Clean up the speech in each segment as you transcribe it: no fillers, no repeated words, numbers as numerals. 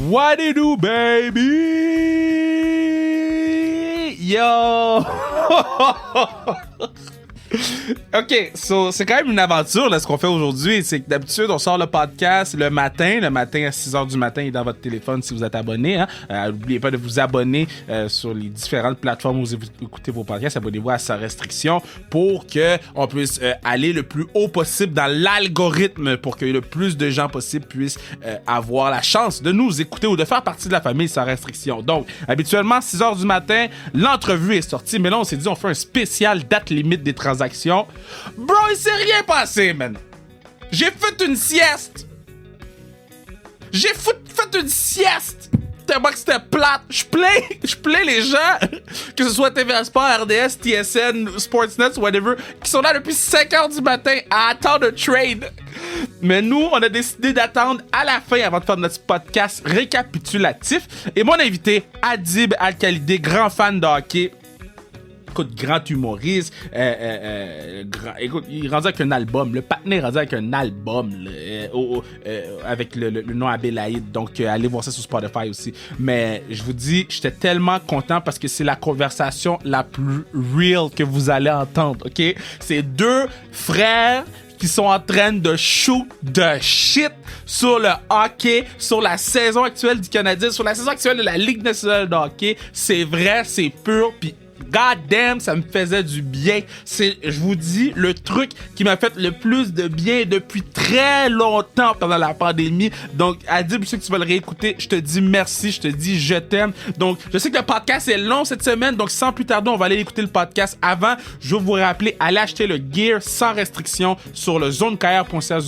What it do, baby? Yo! OK, so, c'est quand même une aventure, là, ce qu'on fait aujourd'hui. C'est que d'habitude, on sort le podcast le matin à 6h du matin, il est dans votre téléphone si vous êtes abonné. N'oubliez pas de vous abonner sur les différentes plateformes où vous écoutez vos podcasts. Abonnez-vous à Sans Restriction pour qu'on puisse aller le plus haut possible dans l'algorithme pour que le plus de gens possible puissent avoir la chance de nous écouter ou de faire partie de la famille Sans Restriction. Donc, habituellement, 6h du matin, l'entrevue est sortie, mais là, on s'est dit, on fait un spécial date limite des transactions. Bro, il s'est rien passé, man. J'ai fait une sieste. Fait une sieste. Tellement que c'était plate. Je plains les gens, que ce soit TVA Sport, RDS, TSN, Sportsnet, whatever, qui sont là depuis 5h du matin à attendre un trade. Mais nous, on a décidé d'attendre à la fin avant de faire notre podcast récapitulatif. Et mon invité, Adib Al-Khalidé, grand fan de hockey, écoute, grand humoriste, écoute, il est rendu avec un album, le partenaire est rendu avec un album avec le nom Abélaïd, donc allez voir ça sur Spotify aussi. Mais je vous dis, j'étais tellement content parce que c'est la conversation la plus real que vous allez entendre, ok? C'est deux frères qui sont en train de shoot de shit sur le hockey, sur la saison actuelle du Canadien, sur la saison actuelle de la Ligue nationale de hockey. C'est vrai, c'est pur, pis God damn, ça me faisait du bien. C'est, je vous dis, le truc qui m'a fait le plus de bien depuis très longtemps pendant la pandémie. Donc, Adib, je sais que tu vas le réécouter. Je te dis merci, je te dis je t'aime. Donc, je sais que le podcast est long cette semaine. Donc, sans plus tarder, on va aller écouter le podcast. Avant, je veux vous rappeler, allez acheter le Gear sans restriction sur le zonekr.ca,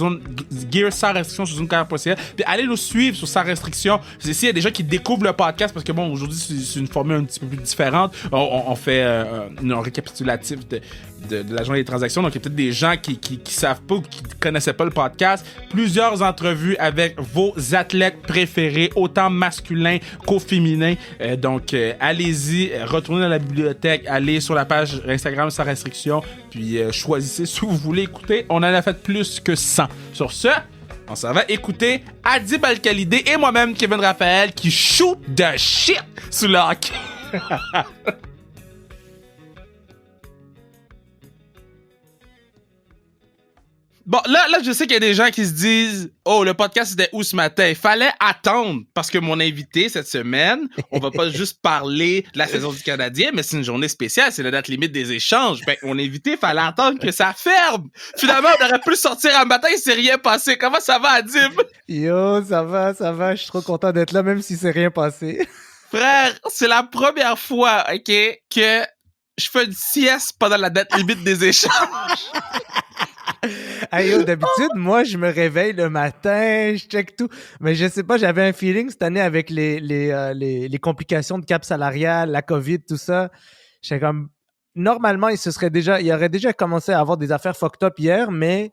Gear sans restriction sur zonekr.ca. Puis, allez nous suivre sur Sans Restriction. C'est ici, il y a des gens qui découvrent le podcast parce que bon, aujourd'hui, c'est une formule un petit peu plus différente. On fait un récapitulatif de la journée des transactions. Donc, il y a peut-être des gens qui savent pas ou qui connaissaient pas le podcast. Plusieurs entrevues avec vos athlètes préférés, autant masculins qu'au féminin. Donc, allez-y, retournez dans la bibliothèque, allez sur la page Instagram Sans Restriction, puis choisissez ce que vous voulez écouter. On en a fait plus que 100. Sur ce, on s'en va écouter Adib Al-Khalidé et moi-même, Kevin Raphaël, qui shoot de shit sous le hockey. Bon, là, je sais qu'il y a des gens qui se disent « Oh, le podcast, c'était où ce matin? » Il fallait attendre, parce que mon invité, cette semaine, on va pas juste parler de la saison du Canadien, mais c'est une journée spéciale, c'est la date limite des échanges. Ben, mon invité, il fallait attendre que ça ferme. Finalement, on aurait pu sortir un matin, il s'est rien passé. Comment ça va, Adib? Yo, ça va, je suis trop content d'être là, même si c'est rien passé. Frère, c'est la première fois, OK, que je fais une sieste pendant la date limite des échanges. Hey, yo, d'habitude, moi, je me réveille le matin, je check tout. Mais je sais pas, j'avais un feeling cette année avec les complications de cap salarial, la COVID, tout ça. J'étais comme, normalement, il aurait déjà commencé à avoir des affaires fucked up hier, mais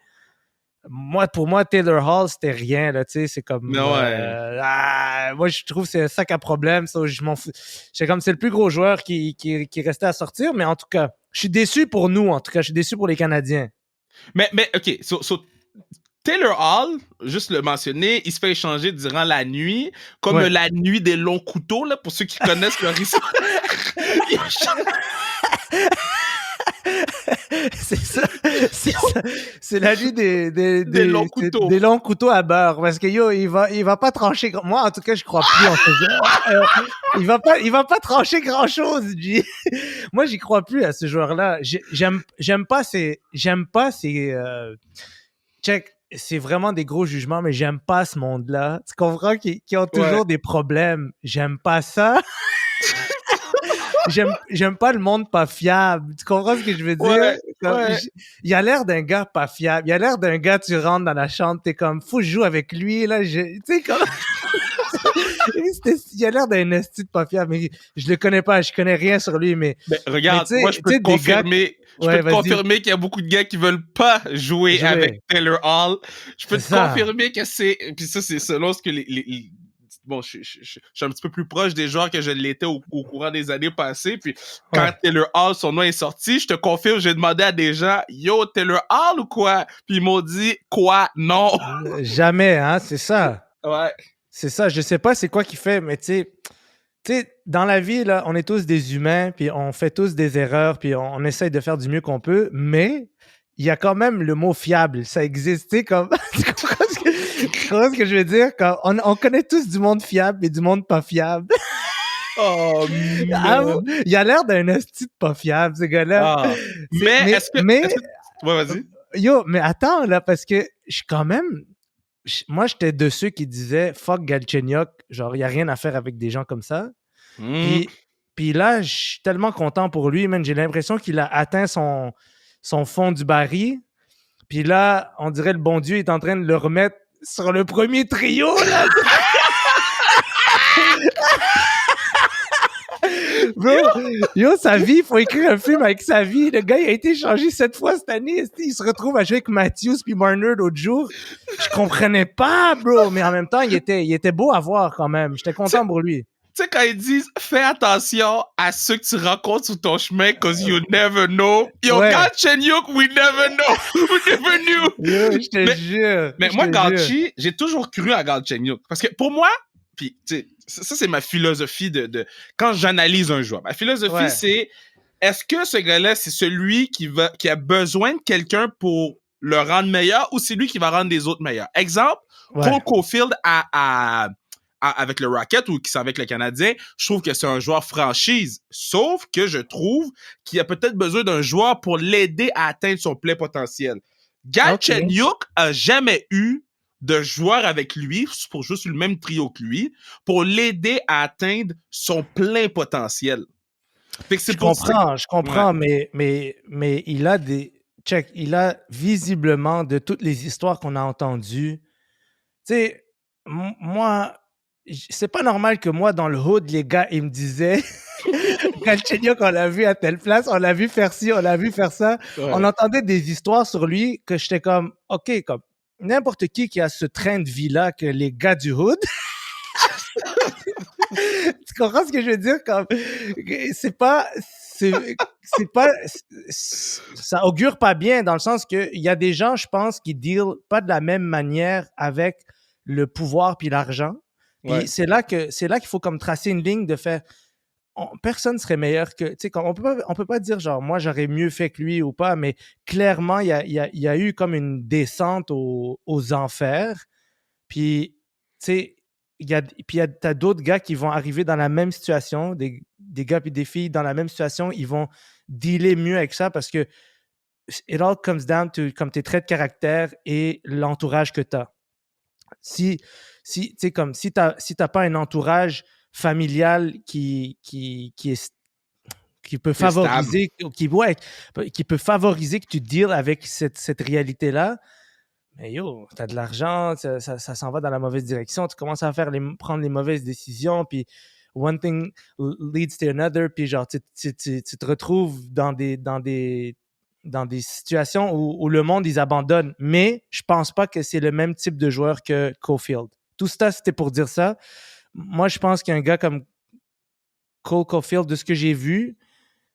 pour moi, Taylor Hall, c'était rien, là, tu sais, c'est comme... moi, je trouve que c'est un sac à problème, ça, je m'en fous. J'étais comme, c'est le plus gros joueur qui restait à sortir, mais en tout cas, je suis déçu pour nous, en tout cas, je suis déçu pour les Canadiens. Mais OK, so Taylor Hall, juste le mentionner, il se fait échanger durant la nuit, comme la nuit des longs couteaux, là, pour ceux qui connaissent leur histoire. C'est ça. C'est la nuit des longs couteaux. Des longs couteaux à beurre. Parce que yo, il va pas trancher. Moi, en tout cas, je crois plus en ce joueur. Il va pas trancher grand chose, G. Moi, j'y crois plus à ce joueur-là. J'aime pas ces check. C'est vraiment des gros jugements, mais j'aime pas ce monde-là. Tu comprends qui ont toujours des problèmes. J'aime pas ça. J'aime pas le monde pas fiable. Tu comprends ce que je veux dire? Il a l'air d'un gars pas fiable. Il a l'air d'un gars, tu rentres dans la chambre, t'es comme, faut que je joue avec lui, là. Tu sais, comme... il a l'air d'un esti de pas fiable, mais je le connais pas, je connais rien sur lui, mais... regarde, moi, je peux te confirmer... Je peux te confirmer qu'il y a beaucoup de gars qui veulent pas jouer avec Taylor Hall. Je peux te confirmer que c'est... Puis ça, c'est selon ce que bon, je suis un petit peu plus proche des joueurs que je l'étais au courant des années passées. Puis quand Taylor Hall, son nom est sorti, je te confirme, j'ai demandé à des gens « Yo, Taylor Hall ou quoi? » Puis ils m'ont dit « Quoi? Non! » Jamais, hein, c'est ça. Ouais. C'est ça, je sais pas c'est quoi qu'il fait, mais tu sais, dans la vie, là, on est tous des humains, puis on fait tous des erreurs, puis on essaye de faire du mieux qu'on peut, mais il y a quand même le mot fiable. Ça existe, tu sais, comme... Tu comprends ce que je veux dire? On connaît tous du monde fiable et du monde pas fiable. Oh, Ah, man. il a l'air d'un hostie de pas fiable, ce gars-là. Ah. Mais est-ce que... Ouais, vas-y. Yo, mais attends, là, parce que je suis quand même... Moi, j'étais de ceux qui disaient « Fuck Galchenyuk », genre, il n'y a rien à faire avec des gens comme ça. Puis là, je suis tellement content pour lui, man. J'ai l'impression qu'il a atteint son fond du baril. Puis là, on dirait le bon Dieu est en train de le remettre sur le premier trio, là. Bro, yo, sa vie, il faut écrire un film avec sa vie. Le gars, il a été changé 7 fois cette année. Il se retrouve à jouer avec Matthews puis Marner l'autre jour. Je comprenais pas, bro. Mais en même temps, il était beau à voir quand même. J'étais content pour lui. Tu sais, quand ils disent « Fais attention à ceux que tu rencontres sur ton chemin, cause you never know. » Yo, Ouais. Galchenyuk, we never know. We never knew. Yo, je te jure. Mais moi, Galchi, j'ai toujours cru à Galchenyuk. Parce que pour moi, puis tu sais, ça, c'est ma philosophie de quand j'analyse un joueur. Ma philosophie, c'est est-ce que ce gars-là, c'est celui qui a besoin de quelqu'un pour le rendre meilleur ou c'est lui qui va rendre les autres meilleurs? Exemple, Cole Caulfield avec le Rocket ou qui s'en va avec le Canadien, je trouve que c'est un joueur franchise. Sauf que je trouve qu'il a peut-être besoin d'un joueur pour l'aider à atteindre son plein potentiel. Galchenyuk a jamais eu de joueur avec lui, pour jouer sur le même trio que lui, pour l'aider à atteindre son plein potentiel. Fait que c'est je comprends, mais il a il a visiblement, de toutes les histoires qu'on a entendues, tu sais, moi, c'est pas normal que moi, dans le hood, les gars, ils me disaient Galchenyuk, on l'a vu à telle place, on l'a vu faire ci, on l'a vu faire ça. Ouais. On entendait des histoires sur lui que j'étais comme, OK, comme n'importe qui a ce train de vie-là que les gars du hood. Tu comprends ce que je veux dire? Comme, c'est pas, ça augure pas bien dans le sens que il y a des gens, je pense, qui deal pas de la même manière avec le pouvoir puis l'argent. Puis c'est là qu'il faut comme tracer une ligne de faire, personne serait meilleur que, tu sais, on peut pas dire genre moi j'aurais mieux fait que lui ou pas, mais clairement il y a eu comme une descente aux enfers. Puis tu sais, t'as d'autres gars qui vont arriver dans la même situation, des gars puis des filles dans la même situation, ils vont dealer mieux avec ça parce que it all comes down to comme tes traits de caractère et l'entourage que t'as. Si t'as pas un entourage familial qui peut favoriser, qui peut favoriser que tu deals avec cette réalité-là, mais yo, t'as de l'argent, ça s'en va dans la mauvaise direction, tu commences à prendre les mauvaises décisions, puis one thing leads to another, puis genre, tu te retrouves dans des situations où le monde, ils abandonnent. Mais je pense pas que c'est le même type de joueur que Caulfield. Tout ça, c'était pour dire ça. Moi, je pense qu'un gars comme Cole Caulfield, de ce que j'ai vu,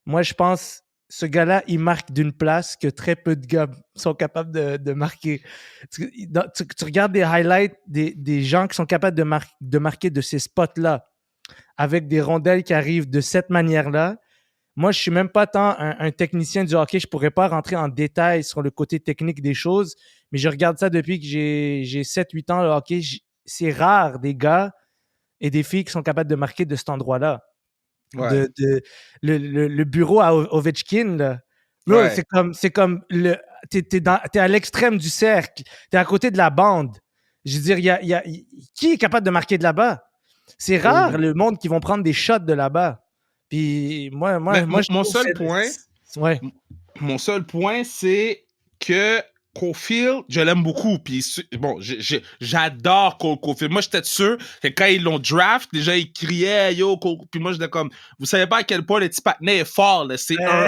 moi, je pense ce gars-là, il marque d'une place que très peu de gars sont capables de marquer. Tu regardes des highlights des gens qui sont capables de marquer de ces spots-là avec des rondelles qui arrivent de cette manière-là. Moi, je suis même pas tant un technicien du hockey. Je pourrais pas rentrer en détail sur le côté technique des choses, mais je regarde ça depuis que j'ai 7-8 ans, le hockey. C'est rare des gars et des filles qui sont capables de marquer de cet endroit-là. Ouais. Le bureau à Ovechkin, là. Ouais. C'est comme t'es à l'extrême du cercle. T'es à côté de la bande. Je veux dire, qui est capable de marquer de là-bas? C'est rare, le monde qui vont prendre des shots de là-bas. Puis moi mon seul point, c'est que Caulfield, je l'aime beaucoup. Puis bon, j'adore Caulfield. Moi, j'étais sûr que quand ils l'ont draft, déjà ils criaient yo. Puis moi, j'étais comme, vous savez pas à quel point le petit patinet est fort. Là. C'est un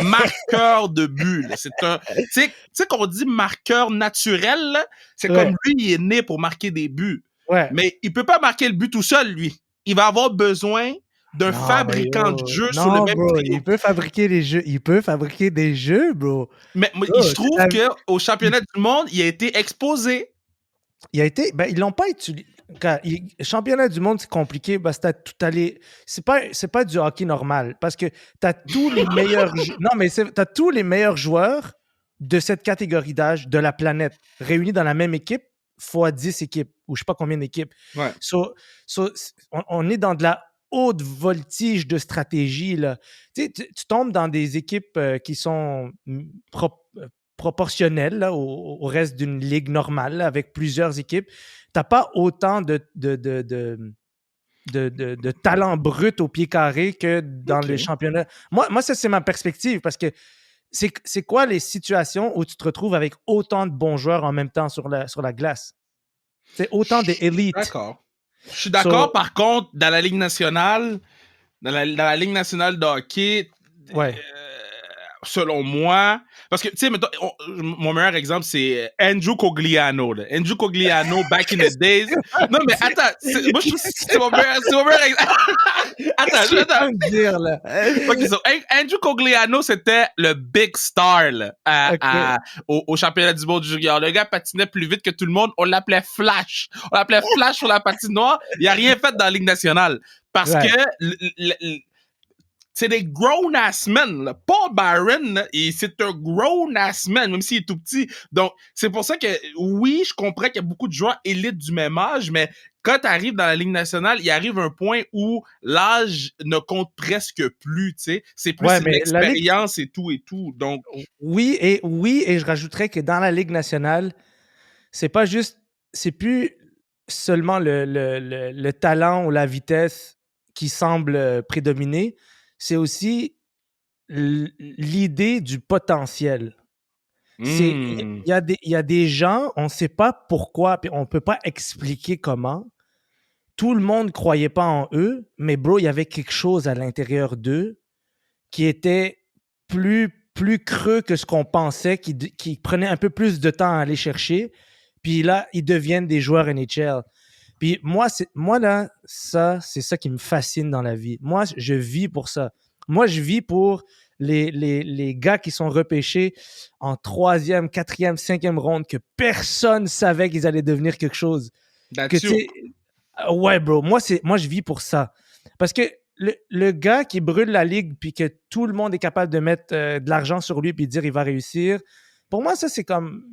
marqueur de but. Là. C'est un, tu sais qu'on dit marqueur naturel. Là. C'est comme lui, il est né pour marquer des buts. Ouais. Mais il peut pas marquer le but tout seul, lui. Il va avoir besoin d'un fabricant de jeux sur le même trio. Il peut fabriquer des jeux. Il peut fabriquer des jeux, bro. Mais je trouve qu'au championnat du monde, il a été exposé. Il a été... Ben, ils l'ont pas utilisé. Championnat du monde, c'est compliqué parce que c'est pas du hockey normal parce que t'as tous les meilleurs non mais t'as tous les meilleurs joueurs de cette catégorie d'âge de la planète réunis dans la même équipe fois 10 équipes ou je sais pas combien d'équipes. Ouais. On est dans de la haute voltige de stratégie là. Tu tombes dans des équipes qui sont proportionnelles là, au reste d'une ligue normale là, avec plusieurs équipes. T'as pas autant de talent brut au pied carré que dans les championnats. Moi, ça, c'est ma perspective parce que c'est quoi les situations où tu te retrouves avec autant de bons joueurs en même temps sur la glace? C'est autant d'élites. D'accord. Je suis d'accord, par contre, dans la Ligue nationale, dans la Ligue nationale de hockey, ouais. Selon moi, parce que, tu sais, mon meilleur exemple, c'est Andrew Cogliano. Là. Andrew Cogliano, back in the days. Non, mais attends, moi, je trouve que c'est mon meilleur exemple. Attends. Dire, là. Okay, so, Andrew Cogliano, c'était le big star là, au championnat du monde junior. Le gars patinait plus vite que tout le monde. On l'appelait Flash. On l'appelait Flash sur la patinoire. Il a rien fait dans la Ligue nationale. Parce que c'est des grown-ass men. Là. Paul Byron, là, c'est un grown-ass man, même s'il est tout petit. Donc, c'est pour ça que, oui, je comprends qu'il y a beaucoup de joueurs élites du même âge, mais quand tu arrives dans la Ligue nationale, il arrive un point où l'âge ne compte presque plus, tu sais. C'est plus l'expérience et tout. Donc... Oui, et je rajouterais que dans la Ligue nationale, c'est plus seulement le talent ou la vitesse qui semble prédominer, c'est aussi l'idée du potentiel. Il y a des gens, on ne sait pas pourquoi, puis on ne peut pas expliquer comment. Tout le monde ne croyait pas en eux, mais bro, il y avait quelque chose à l'intérieur d'eux qui était plus creux que ce qu'on pensait, qui prenait un peu plus de temps à aller chercher. Puis là, ils deviennent des joueurs NHL. Puis moi, là, ça, c'est ça qui me fascine dans la vie. Moi, je vis pour ça. Moi, je vis pour les gars qui sont repêchés en 3e, 4e, 5e ronde, que personne savait qu'ils allaient devenir quelque chose. Ouais, bro. Moi, je vis pour ça. Parce que le gars qui brûle la ligue puis que tout le monde est capable de mettre de l'argent sur lui puis dire il va réussir, pour moi, ça, c'est comme...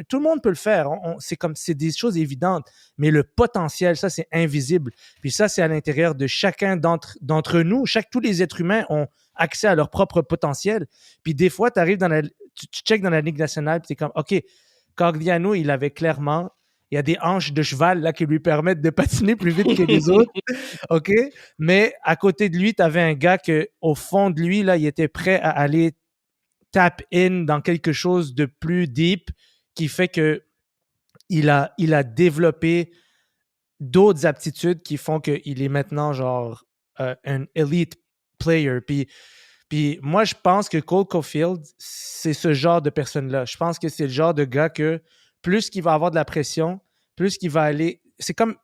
tout le monde peut le faire. C'est des choses évidentes. Mais le potentiel, ça, c'est invisible. Puis ça, c'est à l'intérieur de chacun d'entre nous. Tous les êtres humains ont accès à leur propre potentiel. Puis des fois, tu arrives tu checkes dans la Ligue nationale puis tu es comme, OK, Cogliano, il avait clairement... Il y a des hanches de cheval là, qui lui permettent de patiner plus vite que les autres. OK? Mais à côté de lui, tu avais un gars qu'au fond de lui, là, il était prêt à aller tap in dans quelque chose de plus deep qui fait que il a développé d'autres aptitudes qui font qu'il est maintenant genre un elite player. Puis moi, je pense que Cole Caulfield, c'est ce genre de personne-là. Je pense que c'est le genre de gars que plus qu'il va avoir de la pression, plus qu'il va aller... C'est comme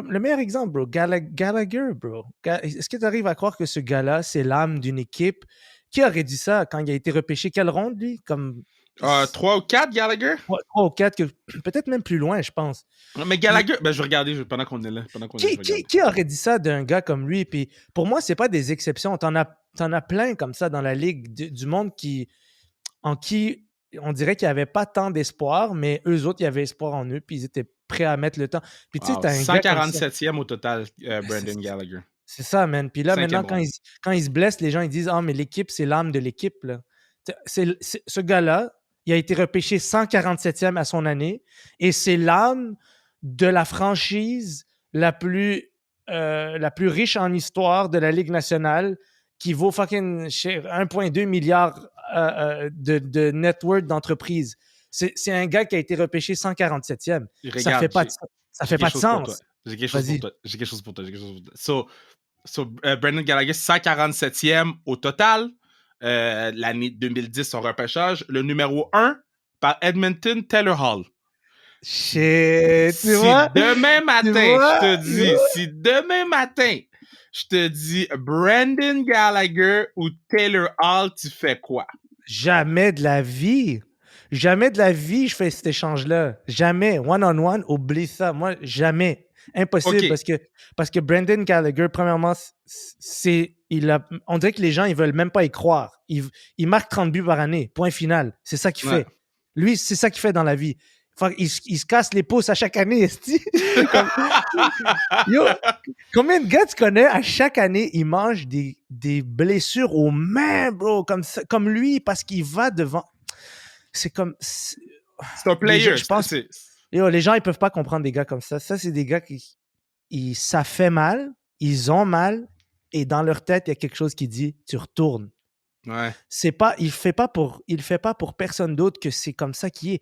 le meilleur exemple, bro. Gallagher, bro. Est-ce que tu arrives à croire que ce gars-là, c'est l'âme d'une équipe? Qui aurait dit ça quand il a été repêché? Quelle ronde, lui? Comme... 3 ou 4, Gallagher? 3 ou 4, peut-être même plus loin, je pense. Mais Gallagher, je vais regarder pendant qu'on est là. Qui aurait dit ça d'un gars comme lui? Puis pour moi, c'est pas des exceptions. T'en as plein comme ça dans la ligue du monde en qui on dirait qu'il n'y avait pas tant d'espoir, mais eux autres, il y avait espoir en eux, puis ils étaient prêts à mettre le temps. Puis tu sais, t'as un 147e au total, Brendan Gallagher. C'est ça, man. Puis là, maintenant, quand il se blesse, les gens ils disent « Ah, mais l'équipe, c'est l'âme de l'équipe. » Ce gars-là, il a été repêché 147e à son année, et c'est l'âme de la franchise la plus riche en histoire de la Ligue nationale, qui vaut fucking 1,2 milliard de net worth d'entreprise. C'est un gars qui a été repêché 147e. Ça fait pas de sens. J'ai quelque chose pour toi. So, Brendan Gallagher, 147e au total. L'année 2010, son repêchage. Le numéro 1 par Edmonton, Taylor Hall. Shit, si demain matin, je te dis Brendan Gallagher ou Taylor Hall, tu fais quoi? Jamais de la vie. Jamais de la vie, je fais cet échange-là. Jamais. One-on-one, oublie ça. Moi, jamais. Impossible OK. parce que Brendan Gallagher, premièrement, on dirait que les gens, ils veulent même pas y croire. Il marque 30 buts par année. Point final. C'est ça qu'il Ouais. fait. Lui, c'est ça qu'il fait dans la vie. Il se casse les pouces à chaque année, esti. Yo, combien de gars tu connais à chaque année, ils mangent des blessures aux mains, bro, comme lui, parce qu'il va devant. C'est comme. C'est un player. Je pense. Yo, les gens, ils peuvent pas comprendre des gars comme ça. Ça, c'est des gars ça fait mal, ils ont mal, et dans leur tête, il y a quelque chose qui dit tu retournes. Ouais. Il le fait pas pour personne d'autre que c'est comme ça qui est.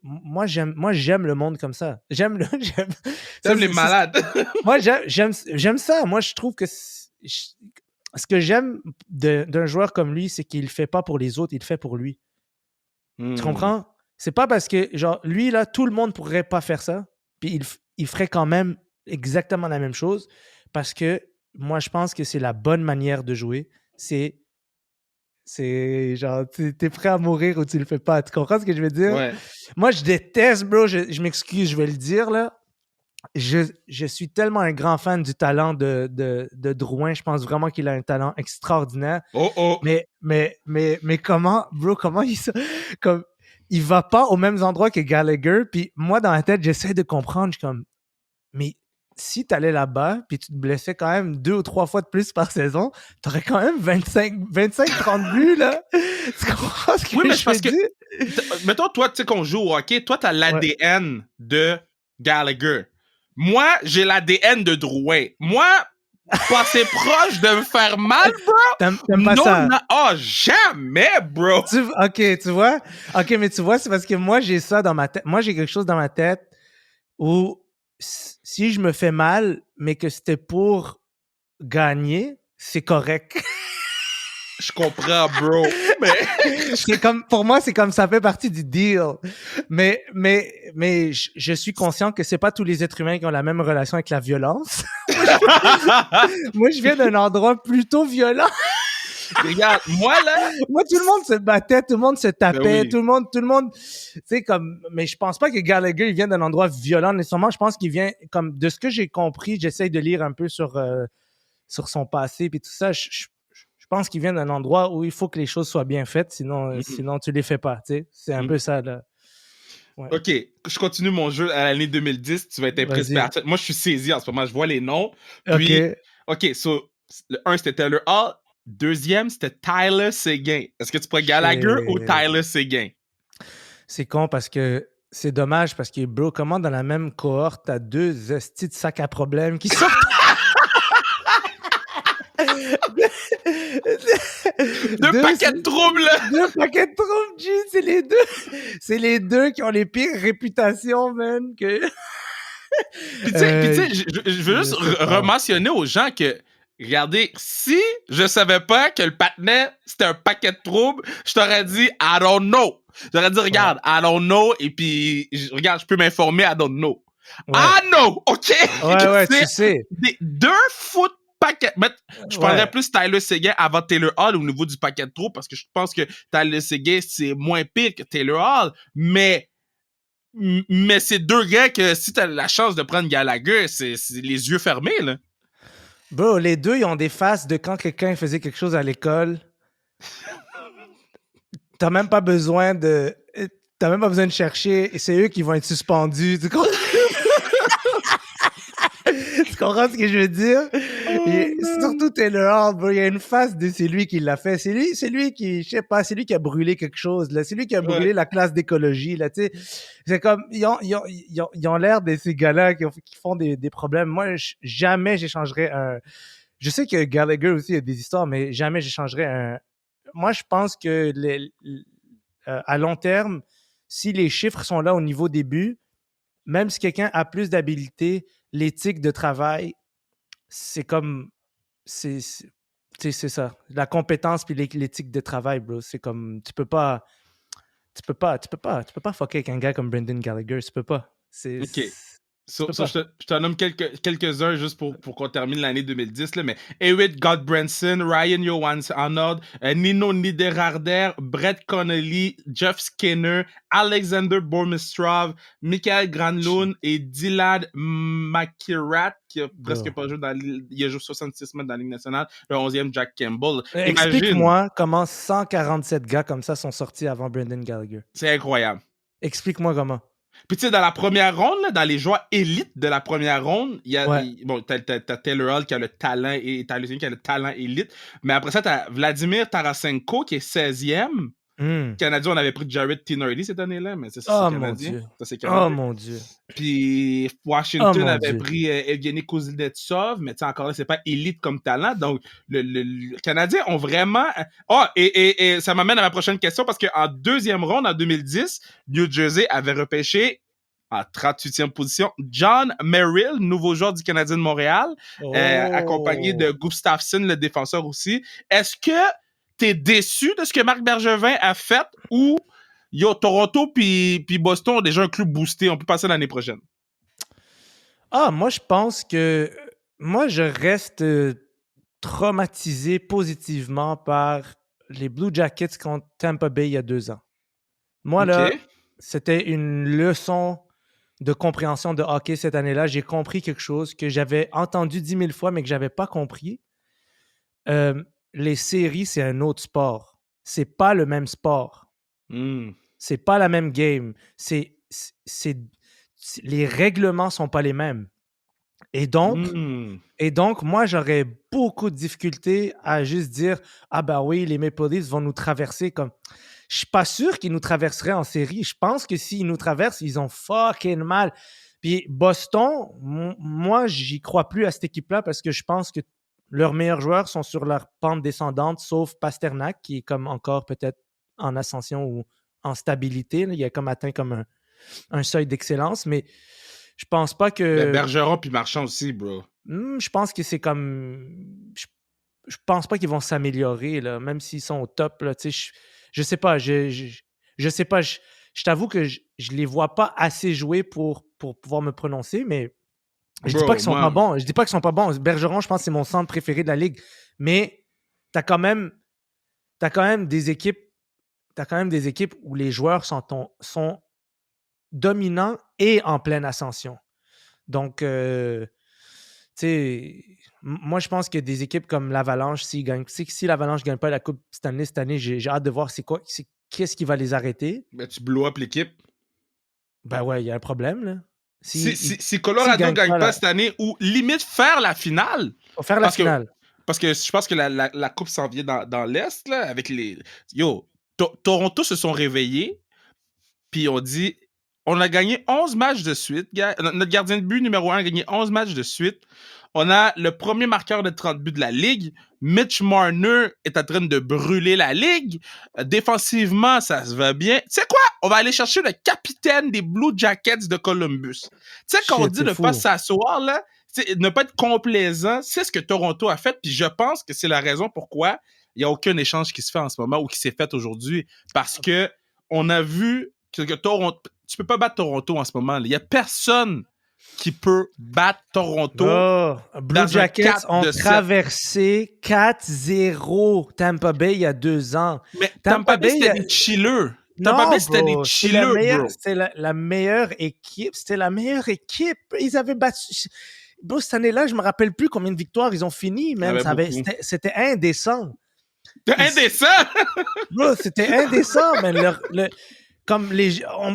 Moi, j'aime le monde comme ça. J'aime les malades. Moi, j'aime ça. Moi, je trouve que ce que j'aime d'un joueur comme lui, c'est qu'il le fait pas pour les autres, il le fait pour lui. Tu comprends? C'est pas parce que, genre, lui, là, tout le monde pourrait pas faire ça, puis il ferait quand même exactement la même chose, parce que moi, je pense que c'est la bonne manière de jouer. C'est genre, t'es prêt à mourir ou tu le fais pas. Tu comprends ce que je veux dire? Ouais. Moi, je déteste, bro, je m'excuse, je vais le dire, là. Je suis tellement un grand fan du talent de Drouin. Je pense vraiment qu'il a un talent extraordinaire. Oh. Mais comment, bro, il va pas aux mêmes endroits que Gallagher. Puis moi, dans la tête, j'essaie de comprendre. Je suis comme, mais si tu allais là-bas, puis tu te blessais quand même 2 ou 3 fois de plus par saison, tu aurais quand même 25-30 buts, là. Tu comprends ce que je veux dire? Mettons, toi, tu sais qu'on joue au hockey, toi, t'as l'ADN de Gallagher. Moi, j'ai l'ADN de Drouin. Moi, passer proche de me faire mal, bro? T'aimes pas ça? Oh, jamais, bro! OK, tu vois? OK, mais tu vois, c'est parce que moi, j'ai ça dans ma tête. Moi, j'ai quelque chose dans ma tête où si je me fais mal, mais que c'était pour gagner, c'est correct. Je comprends, bro. C'est comme, pour moi, c'est comme ça fait partie du deal. Mais je suis conscient que c'est pas tous les êtres humains qui ont la même relation avec la violence. Moi, je viens d'un endroit plutôt violent. Regarde, moi, là... Moi, tout le monde se battait, tout le monde se tapait, Ben oui. tout le monde, tu sais, comme, mais je pense pas que Gallagher, il vient d'un endroit violent, nécessairement. Je pense qu'il vient, comme, de ce que j'ai compris, j'essaye de lire un peu sur son passé, puis tout ça, je pense qu'il vient d'un endroit où il faut que les choses soient bien faites, sinon tu les fais pas, tu sais. C'est un peu ça, là. Ouais. OK, je continue mon jeu à l'année 2010. Tu vas être impressionné. Moi, je suis saisi en ce moment. Je vois les noms. Puis, OK, so, le 1, c'était Taylor Hall. Deuxième, c'était Tyler Seguin. Est-ce que tu prends Gallagher ou Tyler Seguin? C'est con parce que c'est dommage parce que, bro, comment dans la même cohorte, t'as 2 estis de sacs à problème qui sortent? Deux paquets de troubles! 2 paquets de troubles, G, c'est les deux. C'est les deux qui ont les pires réputations, man. Que... Puis tu sais, je veux juste rementionner aux gens que, regardez, si je savais pas que le patinet, c'était un paquet de troubles, je t'aurais dit, I don't know. J'aurais dit, regarde, I don't know, et puis, regarde, je peux m'informer, I don't know. Ouais. I know, OK? Ouais, tu sais. 2 foot paquet. Je parlerais plus Tyler Seguin avant Taylor Hall au niveau du paquet de troubles, parce que je pense que Tyler Seguin, c'est moins pire que Taylor Hall, mais c'est 2 gars que si t'as la chance de prendre Gallagher, c'est les yeux fermés, là. Bro, les deux, ils ont des faces de quand quelqu'un faisait quelque chose à l'école. T'as même pas besoin de chercher, et c'est eux qui vont être suspendus. Tu comprends? Tu comprends ce que je veux dire? Surtout Taylor Hall, bro, il y a une face de c'est lui qui l'a fait. C'est lui qui, je sais pas, c'est lui qui a brûlé quelque chose, là. C'est lui qui a brûlé la classe d'écologie, là, tu sais. C'est comme, ils ont l'air de ces gars-là qui font des problèmes. Moi, jamais j'échangerais un... Je sais que Gallagher aussi a des histoires, mais jamais j'échangerais un... Moi, je pense que à long terme, si les chiffres sont là au niveau des buts, même si quelqu'un a plus d'habilité, l'éthique de travail, c'est comme... C'est ça. La compétence puis l'éthique de travail, bro. C'est comme... Tu peux pas fucker avec un gars comme Brendan Gallagher. Tu peux pas. OK. Je t'en nomme quelques-uns juste pour qu'on termine l'année 2010. Là, mais Ewitt Gottbranson, Ryan Johansson, Nino Niederreiter, Brett Connolly, Jeff Skinner, Alexander Bormistrov, Michael Granlund et Dylan McIlrath, qui a presque pas joué il a joué 66 mètres dans la Ligue nationale, le 11e Jack Campbell. Explique-moi comment 147 gars comme ça sont sortis avant Brendan Gallagher. C'est incroyable. Explique-moi comment. Puis tu sais, dans la première ronde, là, dans les joueurs élites de la première ronde, il y a t'as Taylor Hall qui a le talent et Tyler Seguin qui a le talent élite. Mais après ça, t'as Vladimir Tarasenko qui est 16e. Canadien, on avait pris Jared Tinordi cette année-là, mais c'est Canadien. C'est Canadien. Oh mon Dieu. Puis Washington avait pris Evgeny Kuznetsov, mais encore là, c'est pas élite comme talent. Donc, le Canadien ont vraiment... et ça m'amène à ma prochaine question, parce qu'en deuxième ronde, en 2010, New Jersey avait repêché en 38e position John Merrill, nouveau joueur du Canadien de Montréal, accompagné de Gustafsson, le défenseur aussi. Est-ce que t'es déçu de ce que Marc Bergevin a fait, ou Toronto puis Boston ont déjà un club boosté, on peut passer l'année prochaine? Moi, je pense que... Moi, je reste traumatisé positivement par les Blue Jackets contre Tampa Bay il y a 2 ans. Moi, là, c'était une leçon de compréhension de hockey cette année-là. J'ai compris quelque chose que j'avais entendu 10 000 fois, mais que j'avais pas compris. Les séries, c'est un autre sport. C'est pas le même sport. C'est pas la même game. Les règlements sont pas les mêmes. Et donc, moi, j'aurais beaucoup de difficultés à juste dire « Ah ben oui, les Maple Leafs vont nous traverser comme... » Je suis pas sûr qu'ils nous traverseraient en série. Je pense que s'ils nous traversent, ils ont fucking mal. Puis Boston, moi, j'y crois plus à cette équipe-là, parce que je pense que leurs meilleurs joueurs sont sur leur pente descendante, sauf Pasternak, qui est comme encore peut-être en ascension ou en stabilité. Il a comme atteint comme un seuil d'excellence, mais je pense pas que... Bergeron puis Marchand aussi, bro. Je pense que c'est comme... Je pense pas qu'ils vont s'améliorer, là, même s'ils sont au top. Là, je sais pas. Je sais pas. Je t'avoue que je les vois pas assez jouer pour pouvoir me prononcer, mais je dis pas qu'ils sont pas bons. Je dis pas qu'ils sont pas bons. Bergeron, je pense que c'est mon centre préféré de la Ligue. Mais t'as quand même des équipes où les joueurs sont dominants et en pleine ascension. Donc, tu sais, moi, je pense que des équipes comme l'Avalanche, si l'Avalanche ne gagne pas la Coupe Stanley cette année, j'ai hâte de voir qu'est-ce qui va les arrêter. Ben, tu blow up l'équipe. Ben ouais, il y a un problème, là. Si Colorado ne gagne pas cette année, ou limite faire la finale. Faire la finale. Parce que je pense que la Coupe s'en vient dans l'Est, là, avec les... Toronto se sont réveillés, puis on dit... On a gagné 11 matchs de suite. Notre gardien de but numéro 1 a gagné 11 matchs de suite. On a le premier marqueur de 30 buts de la Ligue. Mitch Marner est en train de brûler la Ligue. Défensivement, ça se va bien. Tu sais quoi? On va aller chercher le capitaine des Blue Jackets de Columbus. Tu sais, quand on dit ne pas s'asseoir, là, ne pas être complaisant, c'est ce que Toronto a fait. Puis je pense que c'est la raison pourquoi il n'y a aucun échange qui se fait en ce moment ou qui s'est fait aujourd'hui. Parce que on a vu que Toronto... Tu peux pas battre Toronto en ce moment. Il y a personne qui peut battre Toronto. Blue Jackets ont traversé 4-0 Tampa Bay il y a 2 ans. Mais Tampa Bay, c'était des chilleux. Tampa Bay, c'était des chilleux, bro. C'était la meilleure équipe. C'était la meilleure équipe. Ils avaient battu... Bro, cette année-là, je me rappelle plus combien de victoires ils ont fini. Même. C'était indécent. Indécent? Bro, c'était indécent, man. Comme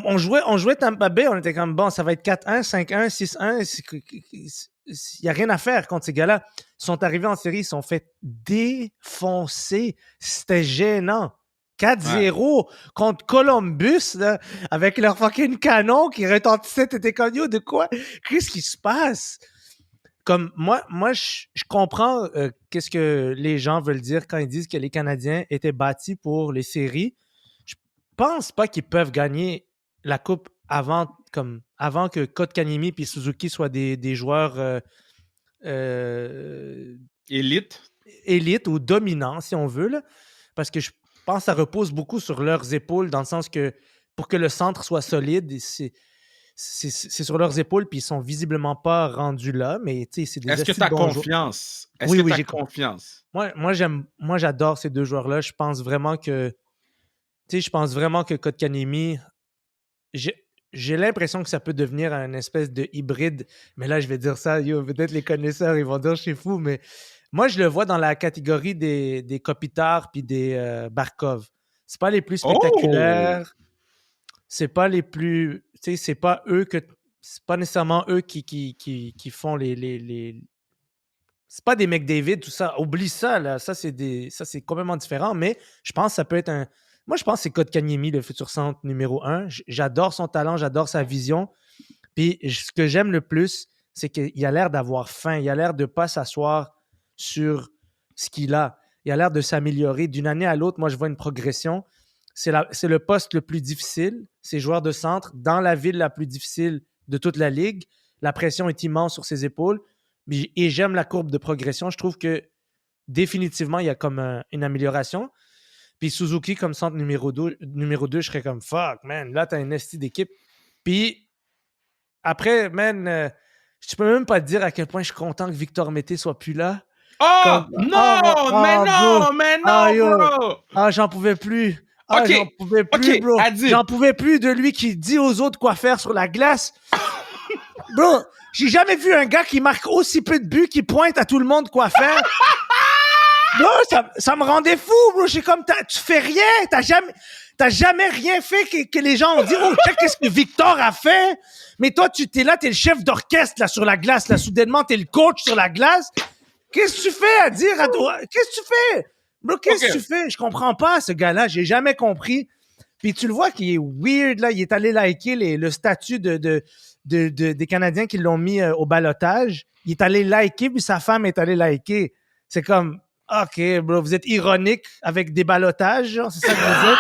on jouait Tampa Bay, on était comme bon, ça va être 4-1, 5-1, 6-1. Il n'y a rien à faire contre ces gars-là. Ils sont arrivés en série, ils se sont fait défoncer. C'était gênant. 4-0 contre Columbus, là, avec leur fucking canon qui retentissait. T'étais comme yo, de quoi? Qu'est-ce qui se passe? Comme moi je comprends qu'est-ce que les gens veulent dire quand ils disent que les Canadiens étaient bâtis pour les séries. Je pense pas qu'ils peuvent gagner la Coupe avant que Kotkaniemi et Suzuki soient des joueurs élite ou dominants, si on veut, là, parce que je pense que ça repose beaucoup sur leurs épaules, dans le sens que pour que le centre soit solide, c'est sur leurs épaules, puis ils sont visiblement pas rendus là, mais tu sais, c'est des Est-ce que tu as confiance? Est-ce que tu as confiance? Moi, j'adore ces deux joueurs-là. Je pense vraiment que Kotkaniemi, j'ai l'impression que ça peut devenir un espèce de hybride. Mais là, je vais dire ça, peut-être les connaisseurs, ils vont dire je suis fou, mais moi, je le vois dans la catégorie des Kopitar puis des Barkov. C'est pas les plus spectaculaires. C'est pas les plus... Tu sais, c'est pas nécessairement eux qui font les... C'est pas des McDavid, tout ça. Oublie ça, là. Ça, c'est complètement différent, mais je pense que ça peut être un... Moi, je pense que c'est Kotkaniemi, le futur centre numéro 1. J'adore son talent, j'adore sa vision. Puis ce que j'aime le plus, c'est qu'il a l'air d'avoir faim. Il a l'air de ne pas s'asseoir sur ce qu'il a. Il a l'air de s'améliorer. D'une année à l'autre, moi, je vois une progression. C'est le poste le plus difficile, ces joueurs de centre, dans la ville la plus difficile de toute la ligue. La pression est immense sur ses épaules. Et j'aime la courbe de progression. Je trouve que définitivement, il y a comme une amélioration. Puis Suzuki comme centre numéro 2, je serais comme fuck, man. Là, t'as une esti d'équipe. Puis après, man, je peux même pas te dire à quel point je suis content que Victor Mété soit plus là. Oh! Bro! J'en pouvais plus. J'en pouvais plus, bro. J'en pouvais plus de lui qui dit aux autres quoi faire sur la glace. Bro, j'ai jamais vu un gars qui marque aussi peu de buts, qui pointe à tout le monde quoi faire. Bro, ça me rendait fou, bro. J'ai comme, tu fais rien. T'as jamais rien fait que les gens ont dit, oh, check qu'est-ce que Victor a fait. Mais toi, t'es là, t'es le chef d'orchestre, là, sur la glace, là. Soudainement, t'es le coach sur la glace. Qu'est-ce que tu fais à dire à toi? Qu'est-ce que tu fais? Bro, qu'est-ce que tu fais? Je comprends pas, ce gars-là. J'ai jamais compris. Puis tu le vois qu'il est weird, là. Il est allé liker le statut des Canadiens qui l'ont mis au ballottage. Il est allé liker, puis sa femme est allée liker. C'est comme, OK, bro, vous êtes ironique avec des ballottages, genre, c'est ça que vous dites?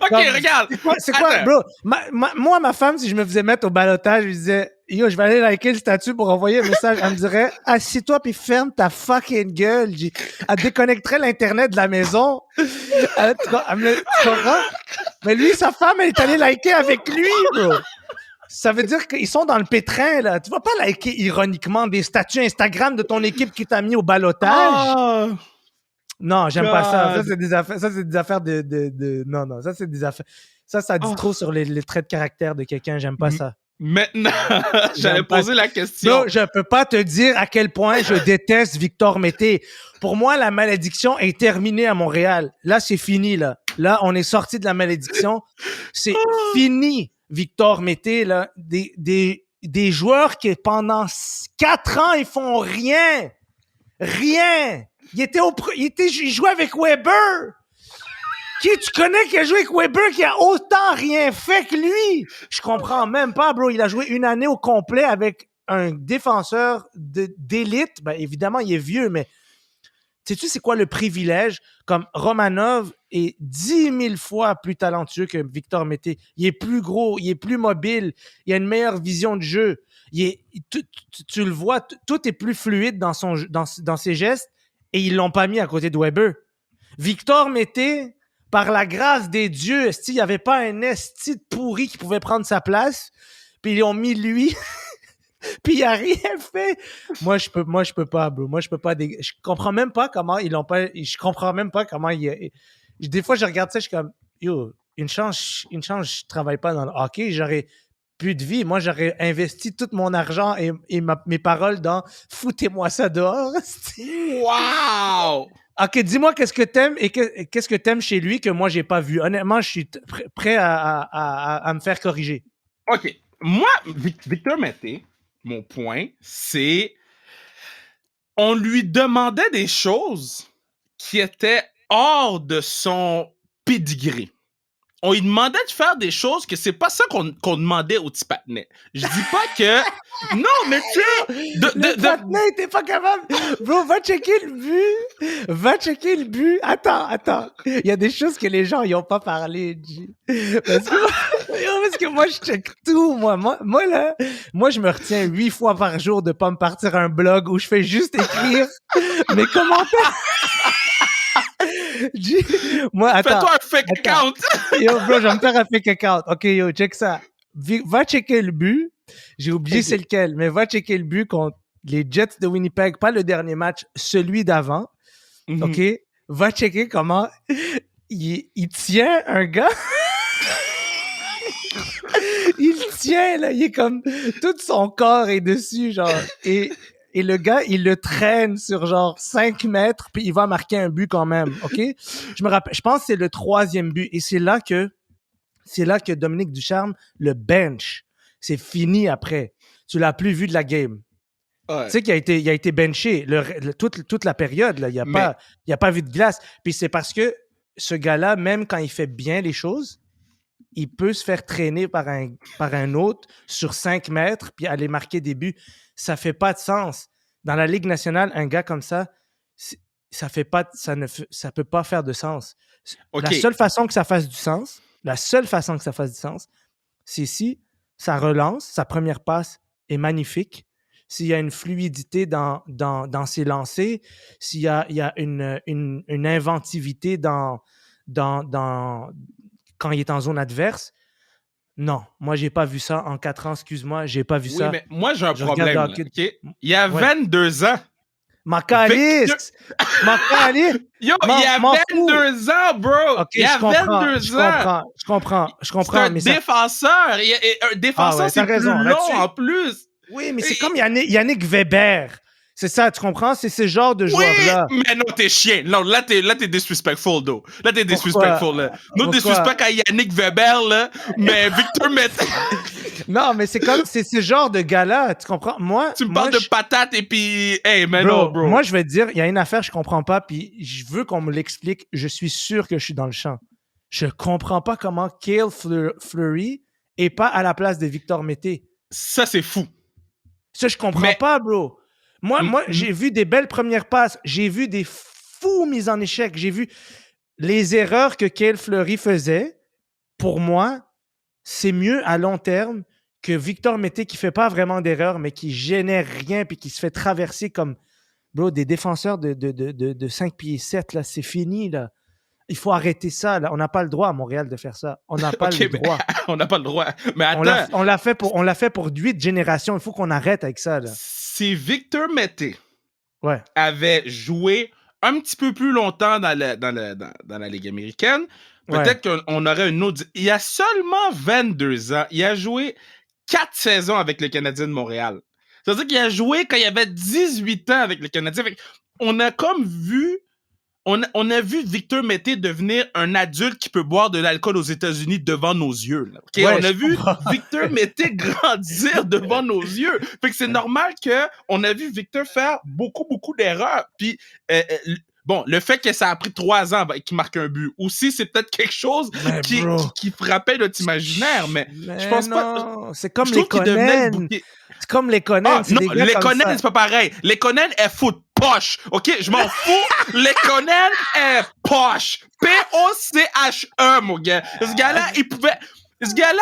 OK, comme, regarde. C'est quoi, bro? Moi, ma femme, si je me faisais mettre au ballottage, je lui disais, yo, je vais aller liker le statut pour envoyer un message. Elle me dirait, assis-toi puis ferme ta fucking gueule. Elle déconnecterait l'Internet de la maison. Tu comprends? Mais lui, sa femme, elle est allée liker avec lui, bro. Ça veut dire qu'ils sont dans le pétrin, là. Tu vas pas liker ironiquement des statuts Instagram de ton équipe qui t'a mis au ballottage. Oh. Non, j'aime pas ça. Ça, c'est des affaires de... Non, ça, c'est des affaires... Ça dit trop sur les traits de caractère de quelqu'un. J'aime pas ça. Maintenant, j'allais poser la question. Non, je peux pas te dire à quel point je déteste Victor Mété. Pour moi, la malédiction est terminée à Montréal. Là, c'est fini, là. Là, on est sorti de la malédiction. C'est fini. Victor Mété, là, des joueurs qui, pendant 4 ans, ils font rien. Rien. Il jouait avec Weber. Qui tu connais qui a joué avec Weber qui a autant rien fait que lui? Je comprends même pas, bro. Il a joué une année au complet avec un défenseur d'élite. Ben, évidemment, il est vieux, mais sais-tu c'est quoi le privilège? Comme Romanov est 10 000 fois plus talentueux que Victor Mété. Il est plus gros, il est plus mobile, il a une meilleure vision de jeu. Tu le vois, tout est plus fluide dans ses gestes et ils l'ont pas mis à côté de Weber. Victor Mété, par la grâce des dieux, il n'y avait pas un esti de pourri qui pouvait prendre sa place, puis ils ont mis lui... Puis il a rien fait. Moi je peux pas, bro. Moi je peux pas. Je comprends même pas comment ils l'ont pas. Je comprends même pas comment des fois je regarde ça, je suis comme yo, une chance je travaille pas dans le hockey, j'aurais plus de vie. Moi j'aurais investi tout mon argent et mes paroles dans foutez-moi ça dehors. Wow. OK, dis-moi qu'est-ce que t'aimes et qu'est-ce que t'aimes chez lui que moi j'ai pas vu. Honnêtement, je suis prêt à me faire corriger. OK. Moi, Victor Mété, mon point, c'est on lui demandait des choses qui étaient hors de son pédigré. On lui demandait de faire des choses que c'est pas ça qu'on demandait au petit patinet. Je dis pas que... Non, mais tu sais... Le patinet, t'es pas capable... Bro, va checker le but. Attends. Il y a des choses que les gens ils ont pas parlé, G. Parce que moi, je check tout, moi. Moi, je me retiens 8 fois par jour de pas me partir un blog où je fais juste écrire mes commentaires. Moi, attends. Fais-toi un fake account. Yo, bro, je vais me faire un fake account. OK, yo, check ça. Va checker le but. J'ai oublié c'est lequel, mais va checker le but contre les Jets de Winnipeg, pas le dernier match, celui d'avant. OK? Va checker comment il tient un gars. Il tient, là. Il est comme... Tout son corps est dessus, genre. Et le gars, il le traîne sur genre 5 mètres, puis il va marquer un but quand même. OK? Je me rappelle, je pense que c'est le 3e but. Et c'est là que Dominique Ducharme le bench. C'est fini après. Tu l'as plus vu de la game. Ouais. Tu sais qu'il a été benché toute la période. Là. Il n'y a pas vu de glace. Puis c'est parce que ce gars-là, même quand il fait bien les choses, il peut se faire traîner par un autre sur 5 mètres puis aller marquer des buts. Ça fait pas de sens. Dans la Ligue nationale, un gars comme ça, ça peut pas faire de sens. Okay. La seule façon que ça fasse du sens, c'est si sa relance, sa première passe est magnifique, s'il y a une fluidité dans ses lancers, s'il y a une inventivité dans quand il est en zone adverse. Non, moi, j'ai pas vu ça en 4 ans. Excuse-moi, j'ai pas vu ça. Oui, mais moi, j'ai un problème. Là, okay? Il y a 22 ans. Macaliste! Yo, il y a 22 ans, bro! Okay, il y a 22 ans! Je comprends. C'est un défenseur. Un défenseur, c'est plus long en plus. Oui, mais c'est comme Yannick Weber. C'est ça, tu comprends? C'est ce genre de joueur-là. Oui, mais non, t'es chien. Non, là, t'es disrespectful, though. Là, t'es disrespectful, là. Nous, disrespect à Yannick Weber, là, mais Victor Mété... Non, mais c'est ce genre de gars-là, tu comprends? Moi... Tu me parles de patates et puis... Hey, mais non, bro. Moi, je vais te dire, il y a une affaire, je comprends pas, puis je veux qu'on me l'explique. Je suis sûr que je suis dans le champ. Je comprends pas comment Cale Fleury est pas à la place de Victor Mété. Ça, c'est fou. Ça, je comprends pas, bro. Moi, j'ai vu des belles premières passes. J'ai vu des fous mises en échec. J'ai vu les erreurs que Cale Fleury faisait. Pour moi, c'est mieux à long terme que Victor Mété qui fait pas vraiment d'erreurs, mais qui génère rien puis qui se fait traverser comme des défenseurs de 5 pieds 7. Là, c'est fini, là. Il faut arrêter ça. Là. On n'a pas le droit à Montréal de faire ça. On n'a pas le droit. On n'a pas le droit. Mais attends. On l'a fait pour 8 générations. Il faut qu'on arrête avec ça. Là. Si Victor Mété avait joué un petit peu plus longtemps dans la Ligue américaine, peut-être qu'on aurait une autre... Il a seulement 22 ans. Il a joué 4 saisons avec le Canadien de Montréal. C'est-à-dire qu'il a joué quand il avait 18 ans avec le Canadien. On a comme vu... On a vu Victor Mété devenir un adulte qui peut boire de l'alcool aux États-Unis devant nos yeux. Là, okay? On a vu Victor Mété grandir devant nos yeux. Fait que c'est normal qu'on a vu Victor faire beaucoup, beaucoup d'erreurs. Puis, bon, le fait que ça a pris 3 ans qu'il marque un but aussi, c'est peut-être quelque chose qui frappait notre imaginaire. Mais je pense pas... C'est comme les Conan. C'est comme les Conan. Non, les Conan, c'est pas pareil. Les Conan, elles foutent poche. OK? Je m'en fous. Les Conan est poche. P-O-C-H-E, mon gars. Ce gars-là,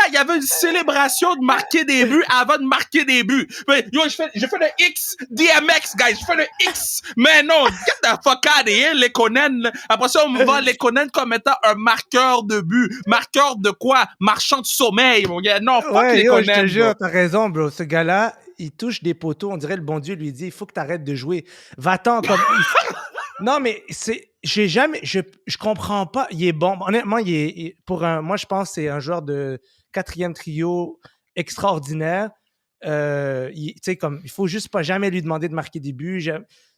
il y avait une célébration de marquer des buts avant de marquer des buts. Yo, j'ai fait le X DMX, guys. J'ai fait le X. Mais non, get the fuck out of here, les Conan. Après ça, on me vend les Conan comme étant un marqueur de but. Marqueur de quoi? Marchand de sommeil, mon gars. Non, fuck les Conan. Je te jure, t'as raison, bro. Ce gars-là, il touche des poteaux. On dirait le bon Dieu lui dit, il faut que t'arrêtes de jouer. Va-t'en comme... Non, mais je comprends pas. Il est bon. Honnêtement, moi, je pense que c'est un joueur de 4e trio extraordinaire. Il faut juste pas jamais lui demander de marquer des buts.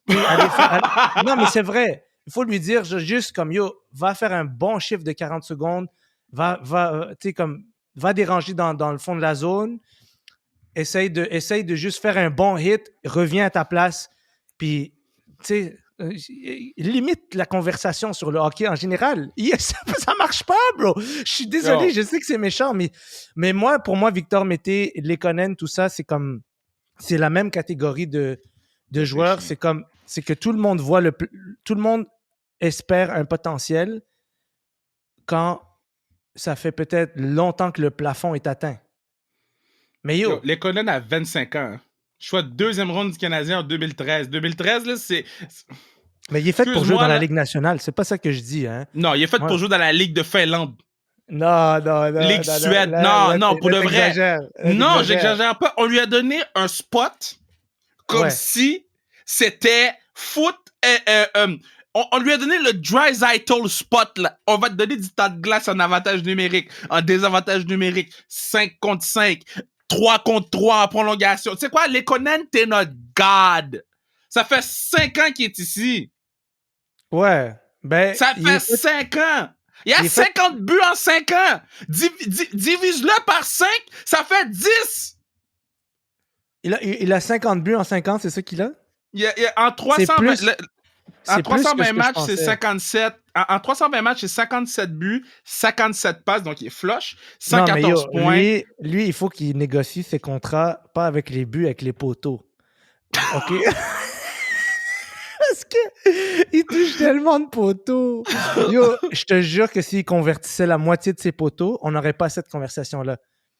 Non, mais c'est vrai. Il faut lui dire juste comme, va faire un bon chiffre de 40 secondes. Va déranger dans le fond de la zone. Essaye de juste faire un bon hit. Reviens à ta place. Puis, tu sais, limite la conversation sur le hockey en général. Ça marche pas, bro. Je suis désolé, je sais que c'est méchant, mais pour moi, Victor Mété, Lekonen, tout ça, c'est la même catégorie de joueurs. C'est que tout le monde tout le monde espère un potentiel quand ça fait peut-être longtemps que le plafond est atteint. Mais Lekonen a 25 ans. Hein. Choix de 2e ronde du Canadien en 2013. 2013, là, c'est... Mais il est fait pour jouer dans la Ligue nationale. C'est pas ça que je dis, hein. Non, il est fait pour jouer dans la Ligue de Finlande. Ligue Suède. Non, pour de vrai. Non, j'exagère pas. On lui a donné un spot comme si c'était foot. On lui a donné le Draisaitl spot, là. On va te donner du temps de glace en avantage numérique, en désavantage numérique, 5 contre 5, 3 contre 3 en prolongation. Tu sais quoi, Lekonen, t'es notre God. Ça fait 5 ans qu'il est ici. Ouais. Ben, ça fait 5 ans. Il y a 50 buts en 5 ans. Divise-le par 5, ça fait 10. Il a 50 buts en 5 ans, c'est ça qu'il a? En 320 matchs, c'est 57. En 320 matchs, c'est 57 buts, 57 passes, donc il est flush. 114 points. Lui, il faut qu'il négocie ses contrats, pas avec les buts, avec les poteaux. OK? Parce qu'il touche tellement de poteaux. Yo, je te jure que s'il convertissait la moitié de ses poteaux, on n'aurait pas cette conversation-là.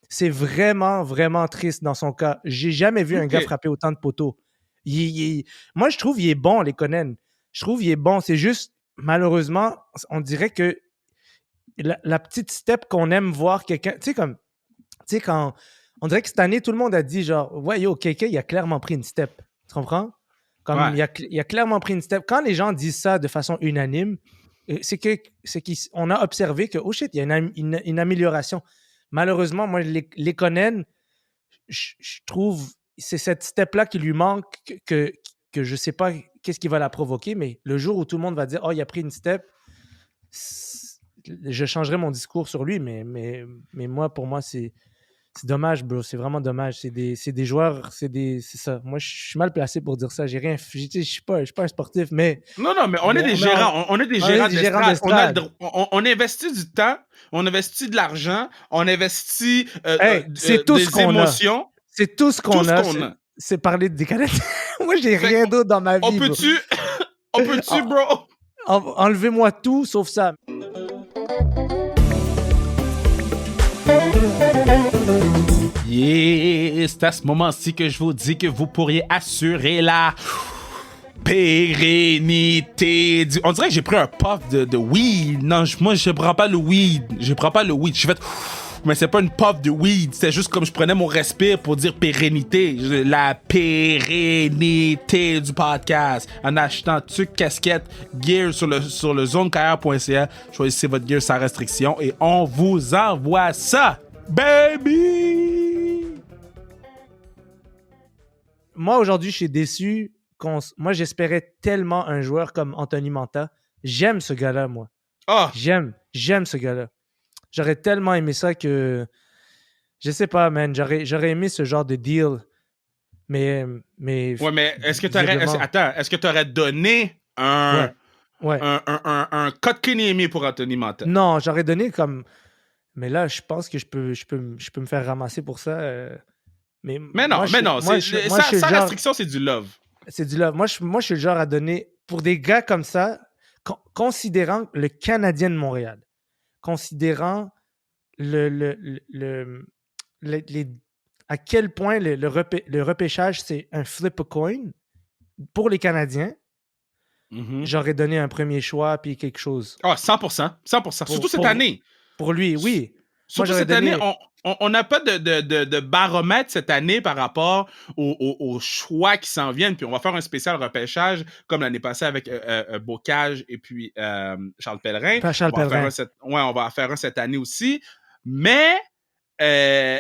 C'est vraiment, vraiment triste dans son cas. J'ai jamais vu un gars frapper autant de poteaux. Moi, je trouve qu'il est bon, Lekonen. Je trouve qu'il est bon. C'est juste, malheureusement, on dirait que la petite step qu'on aime voir quelqu'un... Tu sais, quand... On dirait que cette année, tout le monde a dit genre, ouais, yo, quelqu'un, il a clairement pris une step. Tu comprends? Comme il a clairement pris une step. Quand les gens disent ça de façon unanime, c'est qu'on a observé que, oh shit, il y a une amélioration. Malheureusement, moi, Lekonen, je trouve, c'est cette step-là qui lui manque, que je sais pas qu'est-ce qui va la provoquer, mais le jour où tout le monde va dire, oh, il a pris une step, je changerai mon discours sur lui, mais moi, pour moi, c'est dommage, bro. C'est vraiment dommage. C'est des joueurs, c'est ça. Moi, je suis mal placé pour dire ça. Je suis pas un sportif, mais... Non, mais on est des gérants. On est des gérants d'estrade. On investit du temps, on investit de l'argent, on investit des émotions. C'est tout ce qu'on a. C'est parler des Canadiens. Moi, j'ai rien d'autre dans ma vie. On peut-tu, bro? Enlevez-moi tout, sauf ça. C'est à ce moment-ci que je vous dis que vous pourriez assurer la pérennité du... On dirait que j'ai pris un puff de weed. Non, moi, je prends pas le weed. Je fais... Mais c'est pas une puff de weed. C'est juste comme je prenais mon respire pour dire pérennité. La pérennité du podcast. En achetant tuc, casquette, gear sur le zonecarrière.ca. Choisissez votre gear sans restriction et on vous envoie ça. Baby! Moi, aujourd'hui, je suis déçu. Moi, j'espérais tellement un joueur comme Anthony Mantha. J'aime ce gars-là, moi. J'aime ce gars-là. J'aurais tellement aimé ça que... Je sais pas, man. J'aurais aimé ce genre de deal. Mais ouais, mais est-ce que tu aurais donné un Kotkaniemi pour Anthony Mantha? Non, j'aurais donné comme... Mais là, je pense que je peux me faire ramasser pour ça. Mais non. Sans restriction, c'est du love. C'est du love. Moi, je suis le genre à donner... Pour des gars comme ça, considérant le Canadien de Montréal, considérant à quel point le repêchage, c'est un flip a coin pour les Canadiens, j'aurais donné un premier choix puis quelque chose. 100%. Surtout cette année. Pour lui, oui. Surtout cette année, on n'a pas de baromètre cette année par rapport aux choix qui s'en viennent. Puis on va faire un spécial repêchage comme l'année passée avec Bocage et puis Charles Pellerin. On va faire un cette année aussi. Mais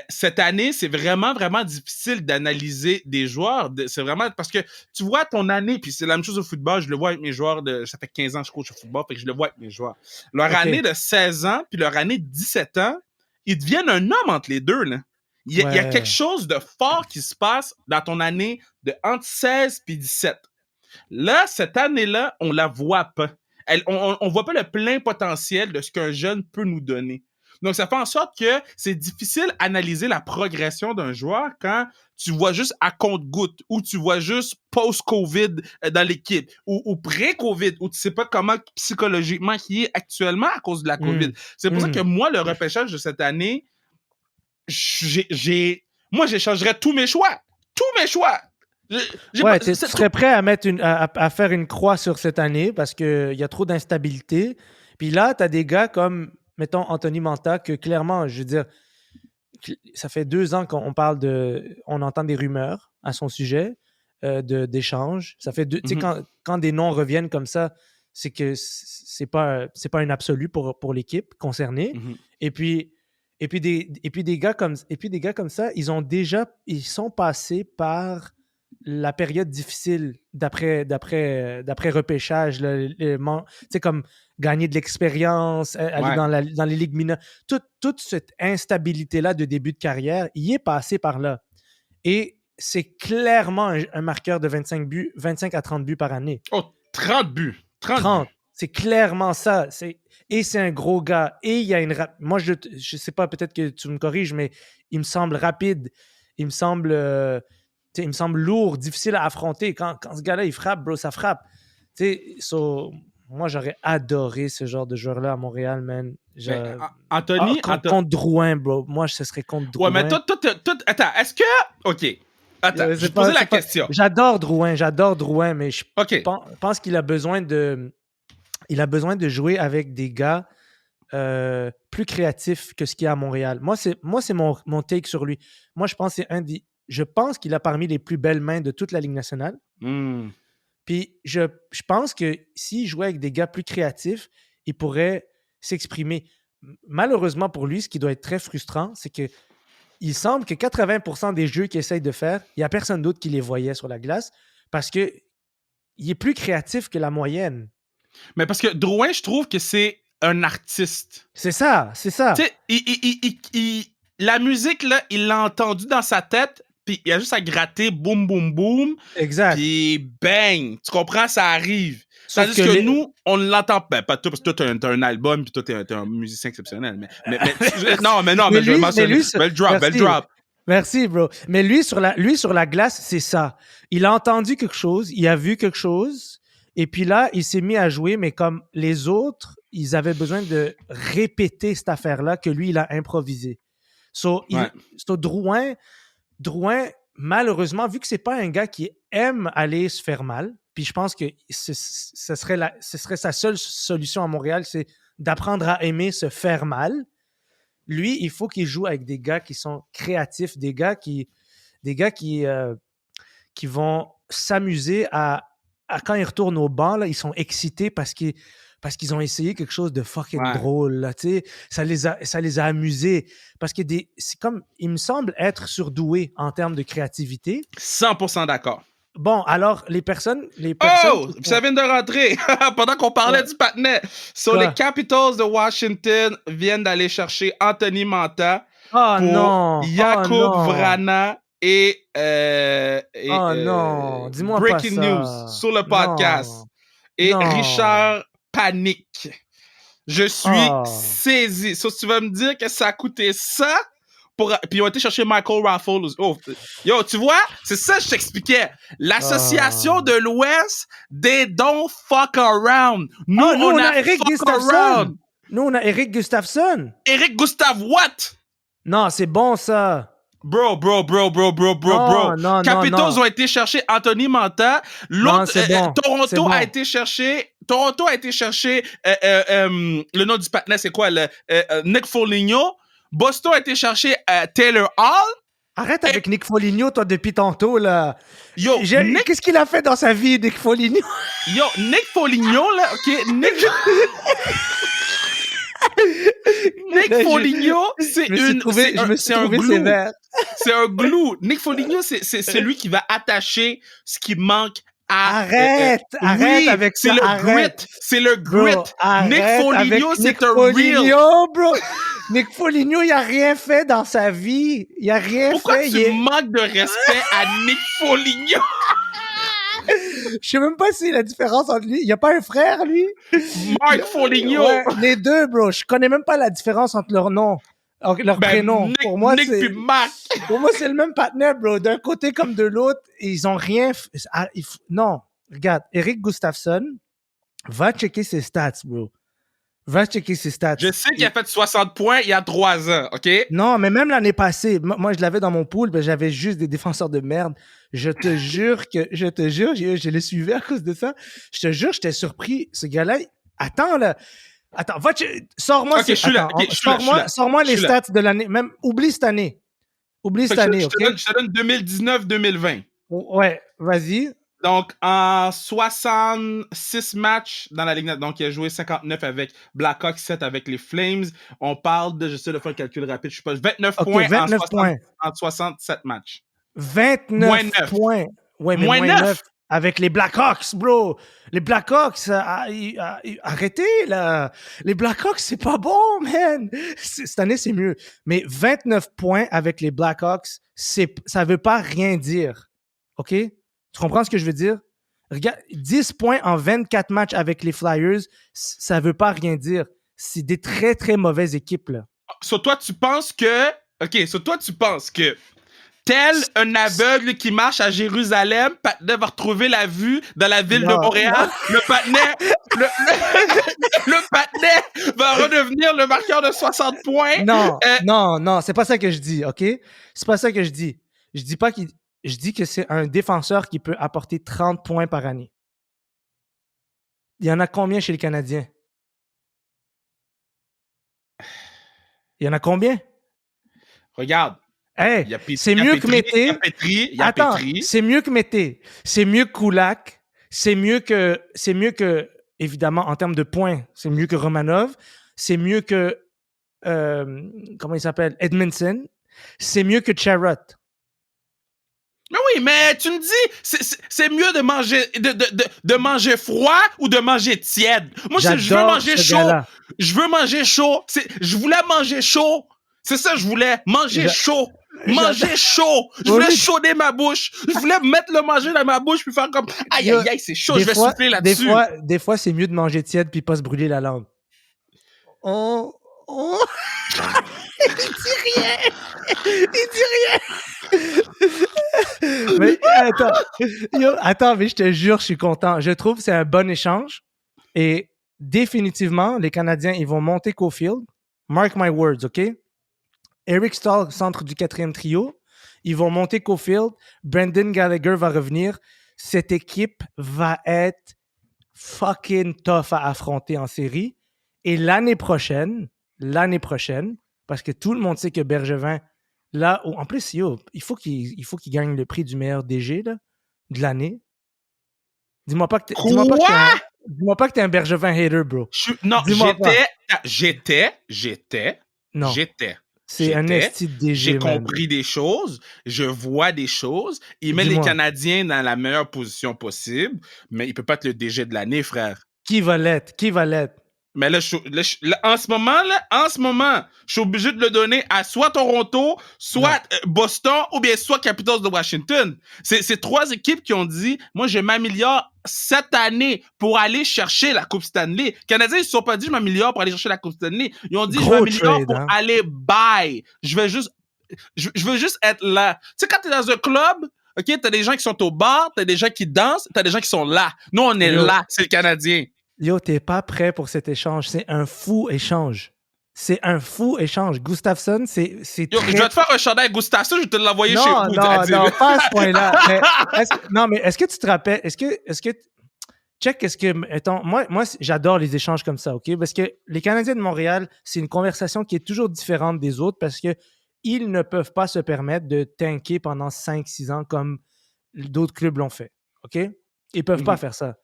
cette année, c'est vraiment, vraiment difficile d'analyser des joueurs. C'est vraiment parce que tu vois ton année, puis c'est la même chose au football. Je le vois avec mes joueurs. Ça fait 15 ans que je coach au football, fait que je le vois avec mes joueurs. Leur année de 16 ans puis leur année de 17 ans, ils deviennent un homme entre les deux, là. Il y a quelque chose de fort qui se passe dans ton année de entre 16 et 17. Là, cette année-là, on la voit pas. On voit pas le plein potentiel de ce qu'un jeune peut nous donner. Donc, ça fait en sorte que c'est difficile d'analyser la progression d'un joueur quand tu vois juste à compte-gouttes ou tu vois juste post-COVID dans l'équipe ou pré-COVID où tu sais pas comment psychologiquement il est actuellement à cause de la COVID. C'est pour ça que moi, le repêchage de cette année, moi, j'échangerais tous mes choix. Tous mes choix! Tu serais prêt à faire une croix sur cette année parce qu'il y a trop d'instabilité. Puis là, tu as des gars comme mettons, Anthony Mantha, que clairement, je veux dire, ça fait 2 ans qu'on parle on entend des rumeurs à son sujet d'échanges. Ça fait tu sais, quand des noms reviennent comme ça, c'est que c'est pas un absolu pour l'équipe concernée. Et puis des gars comme ça, ils sont passés par la période difficile d'après repêchage, comme gagner de l'expérience, aller dans les ligues mineures. Toute cette instabilité-là de début de carrière, il est passé par là. Et c'est clairement un marqueur de 25 à 30 buts par année. Oh, 30 buts! 30. C'est clairement ça. Et c'est un gros gars. Et il y a moi, je sais pas, peut-être que tu me corriges, mais il me semble rapide. Il me semble lourd, difficile à affronter. Quand ce gars-là, il frappe, bro, ça frappe. Moi, j'aurais adoré ce genre de joueur-là à Montréal, man. Anthony... Contre Drouin, bro. Moi, ce serait contre Drouin. Ouais, mais toi... Attends, est-ce que... OK. Attends, je vais te poser la question. J'adore Drouin, mais je pense qu'il a besoin de... Il a besoin de jouer avec des gars plus créatifs que ce qu'il y a à Montréal. Moi, c'est mon take sur lui. Moi, je pense que je pense qu'il a parmi les plus belles mains de toute la Ligue nationale. Puis je pense que s'il jouait avec des gars plus créatifs, il pourrait s'exprimer. Malheureusement pour lui, ce qui doit être très frustrant, c'est que il semble que 80% des jeux qu'il essaye de faire, il n'y a personne d'autre qui les voyait sur la glace parce qu'il est plus créatif que la moyenne. Mais parce que Drouin, je trouve que c'est un artiste. C'est ça. Tu sais, la musique, là, il l'a entendue dans sa tête, puis il a juste à gratter, boum, boum, boum. Exact. Puis bang! Tu comprends, ça arrive. Tandis que nous, on l'entend pas toi, parce que toi, t'as un album, puis toi, t'es un musicien exceptionnel. Mais je vais mentionner. Belle drop. Merci, bro. Mais lui, sur la glace, c'est ça. Il a entendu quelque chose, il a vu quelque chose, et puis là, il s'est mis à jouer, mais comme les autres, ils avaient besoin de répéter cette affaire-là que lui, il a improvisé. Drouin, malheureusement, vu que c'est pas un gars qui aime aller se faire mal, puis je pense que ce serait sa seule solution à Montréal, c'est d'apprendre à aimer se faire mal. Lui, il faut qu'il joue avec des gars qui sont créatifs, des gars qui vont s'amuser à quand ils retournent au banc, là, ils sont excités parce qu'ils ont essayé quelque chose de fucking drôle. Là, ça les a amusés. Parce que c'est comme, il me semble être surdoué en termes de créativité. 100% d'accord. Bon, alors, les personnes ça vient de rentrer pendant qu'on parlait du patinet. Les Capitals de Washington viennent d'aller chercher Anthony Mantha pour Jakub Vrana et dis-moi Breaking pas ça. News sur le podcast. Et Richard Panique. Je suis saisi. Si tu vas me dire que ça a coûté ça, puis ils ont été chercher Michael Raffles. Oh, yo, tu vois, c'est ça que je t'expliquais. L'association de l'Ouest, they don't fuck around. Nous, on a Eric Gustafsson. Nous, on a Eric Gustafsson. Eric Gustave what? Non, c'est bon ça. Bro. Capitals ont été chercher Anthony Mantha. L'autre, Toronto a été chercher le nom du patinet, c'est quoi? Nick Foligno. Boston a été chercher Taylor Hall. Arrête avec Nick Foligno, toi, depuis tantôt, là. Yo, qu'est-ce qu'il a fait dans sa vie, Nick Foligno? Yo, Nick Foligno, là, OK, Nick Foligno, c'est un glue. C'est un glue. Nick Foligno, c'est lui qui va attacher ce qui manque à... Arrête avec ça. C'est le grit. Nick Foligno, c'est un real. Bro. Nick Foligno, il a rien fait dans sa vie. Il a rien Pourquoi fait. Pourquoi tu manques de respect à Nick Foligno? Je sais même pas si la différence entre lui. Il y a pas un frère, lui? Mark Foligno. Ouais, les deux, bro. Je connais même pas la différence entre leurs noms. Leur prénom. Pour moi, c'est... Pour moi, c'est le même partenaire, bro. D'un côté comme de l'autre, ils ont rien... Non. Regarde, Eric Gustafsson, va checker ses stats, bro. Va checker ses stats. Je sais qu'il a fait 60 points il y a 3 ans, OK? Non, mais même l'année passée, moi, je l'avais dans mon pool, ben, j'avais juste des défenseurs de merde. Je te jure, je les suivais à cause de ça. Je te jure, j'étais surpris. Ce gars-là, attends, là. Attends, sors-moi Ok, je suis là. attends, Ok, je suis là. sors-moi Je les suis là. stats de l'année. Même, oublie cette année. Oublie Fait cette que année, je OK? te donne 2019-2020. Ouais, vas-y. Donc, en 66 matchs dans la Ligue, donc il a joué 59 avec Blackhawks, 7 avec les Flames. On parle de, j'essaie de faire le calcul rapide, je sais pas, 29 OK, points 29 points. en 67 matchs. 29 -9. points. Ouais, mais -9. -9 avec les Blackhawks, bro. Les Blackhawks, arrêtez, là. Les Blackhawks, c'est pas bon, man. Cette année, c'est mieux. Mais 29 points avec les Blackhawks, ça veut pas rien dire. OK? Tu comprends ce que je veux dire? Regarde, 10 points en 24 matchs avec les Flyers, ça veut pas rien dire. C'est des très, très mauvaises équipes, là. Sur toi, tu penses que... OK, sur toi, tu penses que tel un aveugle qui marche à Jérusalem, Patnaik va retrouver la vue dans la ville de Montréal. Le Patnaik va redevenir le marqueur de 60 points. Non, c'est pas ça que je dis, OK? C'est pas ça que je dis. Je dis pas qu'il... Je dis que c'est un défenseur qui peut apporter 30 points par année. Il y en a combien chez les Canadiens? Il y en a combien? Regarde. Hey, c'est mieux que Mété. Attends, c'est mieux que Mété. C'est mieux que Kulak. C'est mieux que, évidemment, en termes de points, c'est mieux que Romanov. C'est mieux que, comment il s'appelle? Edmondson. C'est mieux que Charrot. Mais oui, mais tu me dis, c'est mieux de manger froid ou de manger tiède. Moi, je veux manger chaud. Gars-là. Je veux manger chaud. Je voulais manger chaud. C'est ça, je voulais manger chaud. Manger chaud. Je voulais chauder ma bouche. Je voulais mettre le manger dans ma bouche puis faire comme aïe, aïe, aïe, c'est chaud, je vais souffler là-dessus. Des fois, c'est mieux de manger tiède puis pas se brûler la langue. Oh. Il dit rien. Mais attends, mais je te jure, je suis content. Je trouve que c'est un bon échange. Et définitivement, les Canadiens, ils vont monter Caulfield. Mark my words, OK? Eric Staal, centre du 4e trio. Ils vont monter Caulfield. Brendan Gallagher va revenir. Cette équipe va être fucking tough à affronter en série. Et l'année prochaine, parce que tout le monde sait que Bergevin, là, en plus, il faut qu'il gagne le prix du meilleur DG là, de l'année. Dis-moi pas que t'es un Bergevin hater, bro. J'étais. C'est un esti de DG. J'ai compris des choses, je vois des choses. Il met les Canadiens dans la meilleure position possible, mais il peut pas être le DG de l'année, frère. Qui va l'être? Mais là, en ce moment, je suis obligé de le donner à soit Toronto, soit Boston, ou bien soit Capitals de Washington. C'est 3 équipes qui ont dit, moi, je m'améliore cette année pour aller chercher la Coupe Stanley. Les Canadiens, ils ne se sont pas dit, je m'améliore pour aller chercher la Coupe Stanley. Ils ont dit, je m'améliore pour aller buy. Je veux juste être là. Tu sais, quand t'es dans un club, OK, t'as des gens qui sont au bar, t'as des gens qui dansent, t'as des gens qui sont là. Nous, on est là, c'est le Canadien. Yo, t'es pas prêt pour cet échange. C'est un fou échange. Gustafsson, c'est Yo, je vais te faire un chandail Gustafsson, je vais te l'envoyer chez vous. Non, pas à ce point-là. Mais est-ce que tu te rappelles, moi, j'adore les échanges comme ça, OK? Parce que les Canadiens de Montréal, c'est une conversation qui est toujours différente des autres parce que ils ne peuvent pas se permettre de tanker pendant 5-6 ans comme d'autres clubs l'ont fait, OK? Ils peuvent pas faire ça.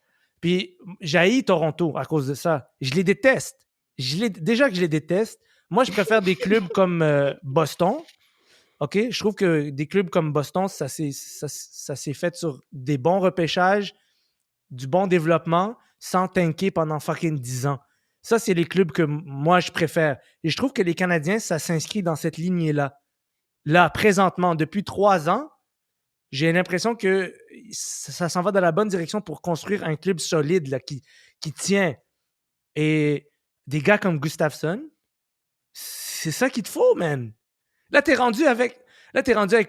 Puis, j'haïs Toronto à cause de ça. Je les déteste. Déjà que je les déteste, moi, je préfère des clubs comme Boston. OK? Je trouve que des clubs comme Boston, ça s'est fait sur des bons repêchages, du bon développement, sans tanker pendant fucking 10 ans. Ça, c'est les clubs que moi, je préfère. Et je trouve que les Canadiens, ça s'inscrit dans cette lignée-là. Là, présentement, depuis 3 ans, j'ai l'impression que ça s'en va dans la bonne direction pour construire un club solide là, qui tient. Et des gars comme Gustafsson, c'est ça qu'il te faut, man. Là, t'es rendu avec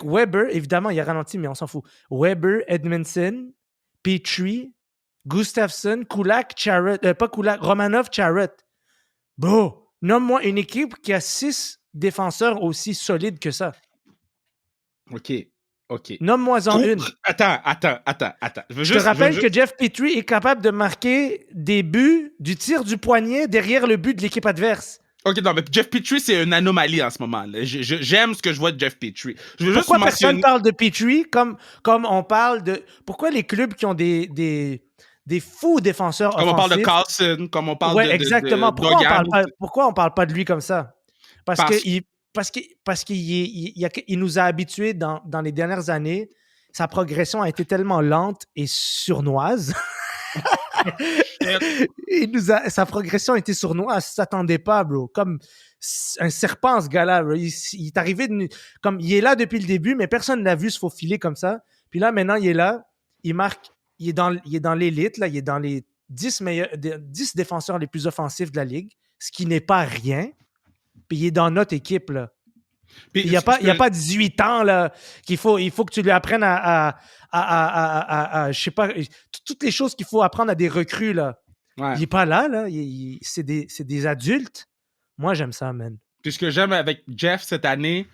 Weber. Évidemment, il a ralenti, mais on s'en fout. Weber, Edmondson, Petrie, Gustafsson, Kulak, Charrot. Pas Kulak, Romanov, Charrot. Bro, nomme-moi une équipe qui a 6 défenseurs aussi solides que ça. OK. OK. Nomme-moi-en une. Attends. Je te rappelle que Jeff Petrie est capable de marquer des buts du tir du poignet derrière le but de l'équipe adverse. OK, non, mais Jeff Petrie, c'est une anomalie en ce moment. Là. J'aime ce que je vois de Jeff Petrie. Je veux Pourquoi juste personne parle de Petrie comme on parle de... Pourquoi les clubs qui ont des fous défenseurs comme offensifs... on parle de Carlson, comme on parle ouais, exactement. Pourquoi on parle pas de lui comme ça? Parce qu'il nous a habitués dans les dernières années. Sa progression a été tellement lente et sournoise. Sa progression a été sournoise. Ça s'attendait pas, bro. Comme un serpent, ce gars-là. Bro. Il est arrivé comme il est là depuis le début, mais personne ne l'a vu se faufiler comme ça. Puis là, maintenant, il est là. Il marque. Il est dans l'élite. Là. Il est dans les 10 défenseurs les plus offensifs de la ligue, ce qui n'est pas rien. Puis il est dans notre équipe, là. Il n'y a pas 18 ans, là, il faut que tu lui apprennes à je sais pas, toutes les choses qu'il faut apprendre à des recrues, là. Ouais. Il n'est pas là, là. C'est des adultes. Moi, j'aime ça, man. Puis ce que j'aime avec Jeff cette année,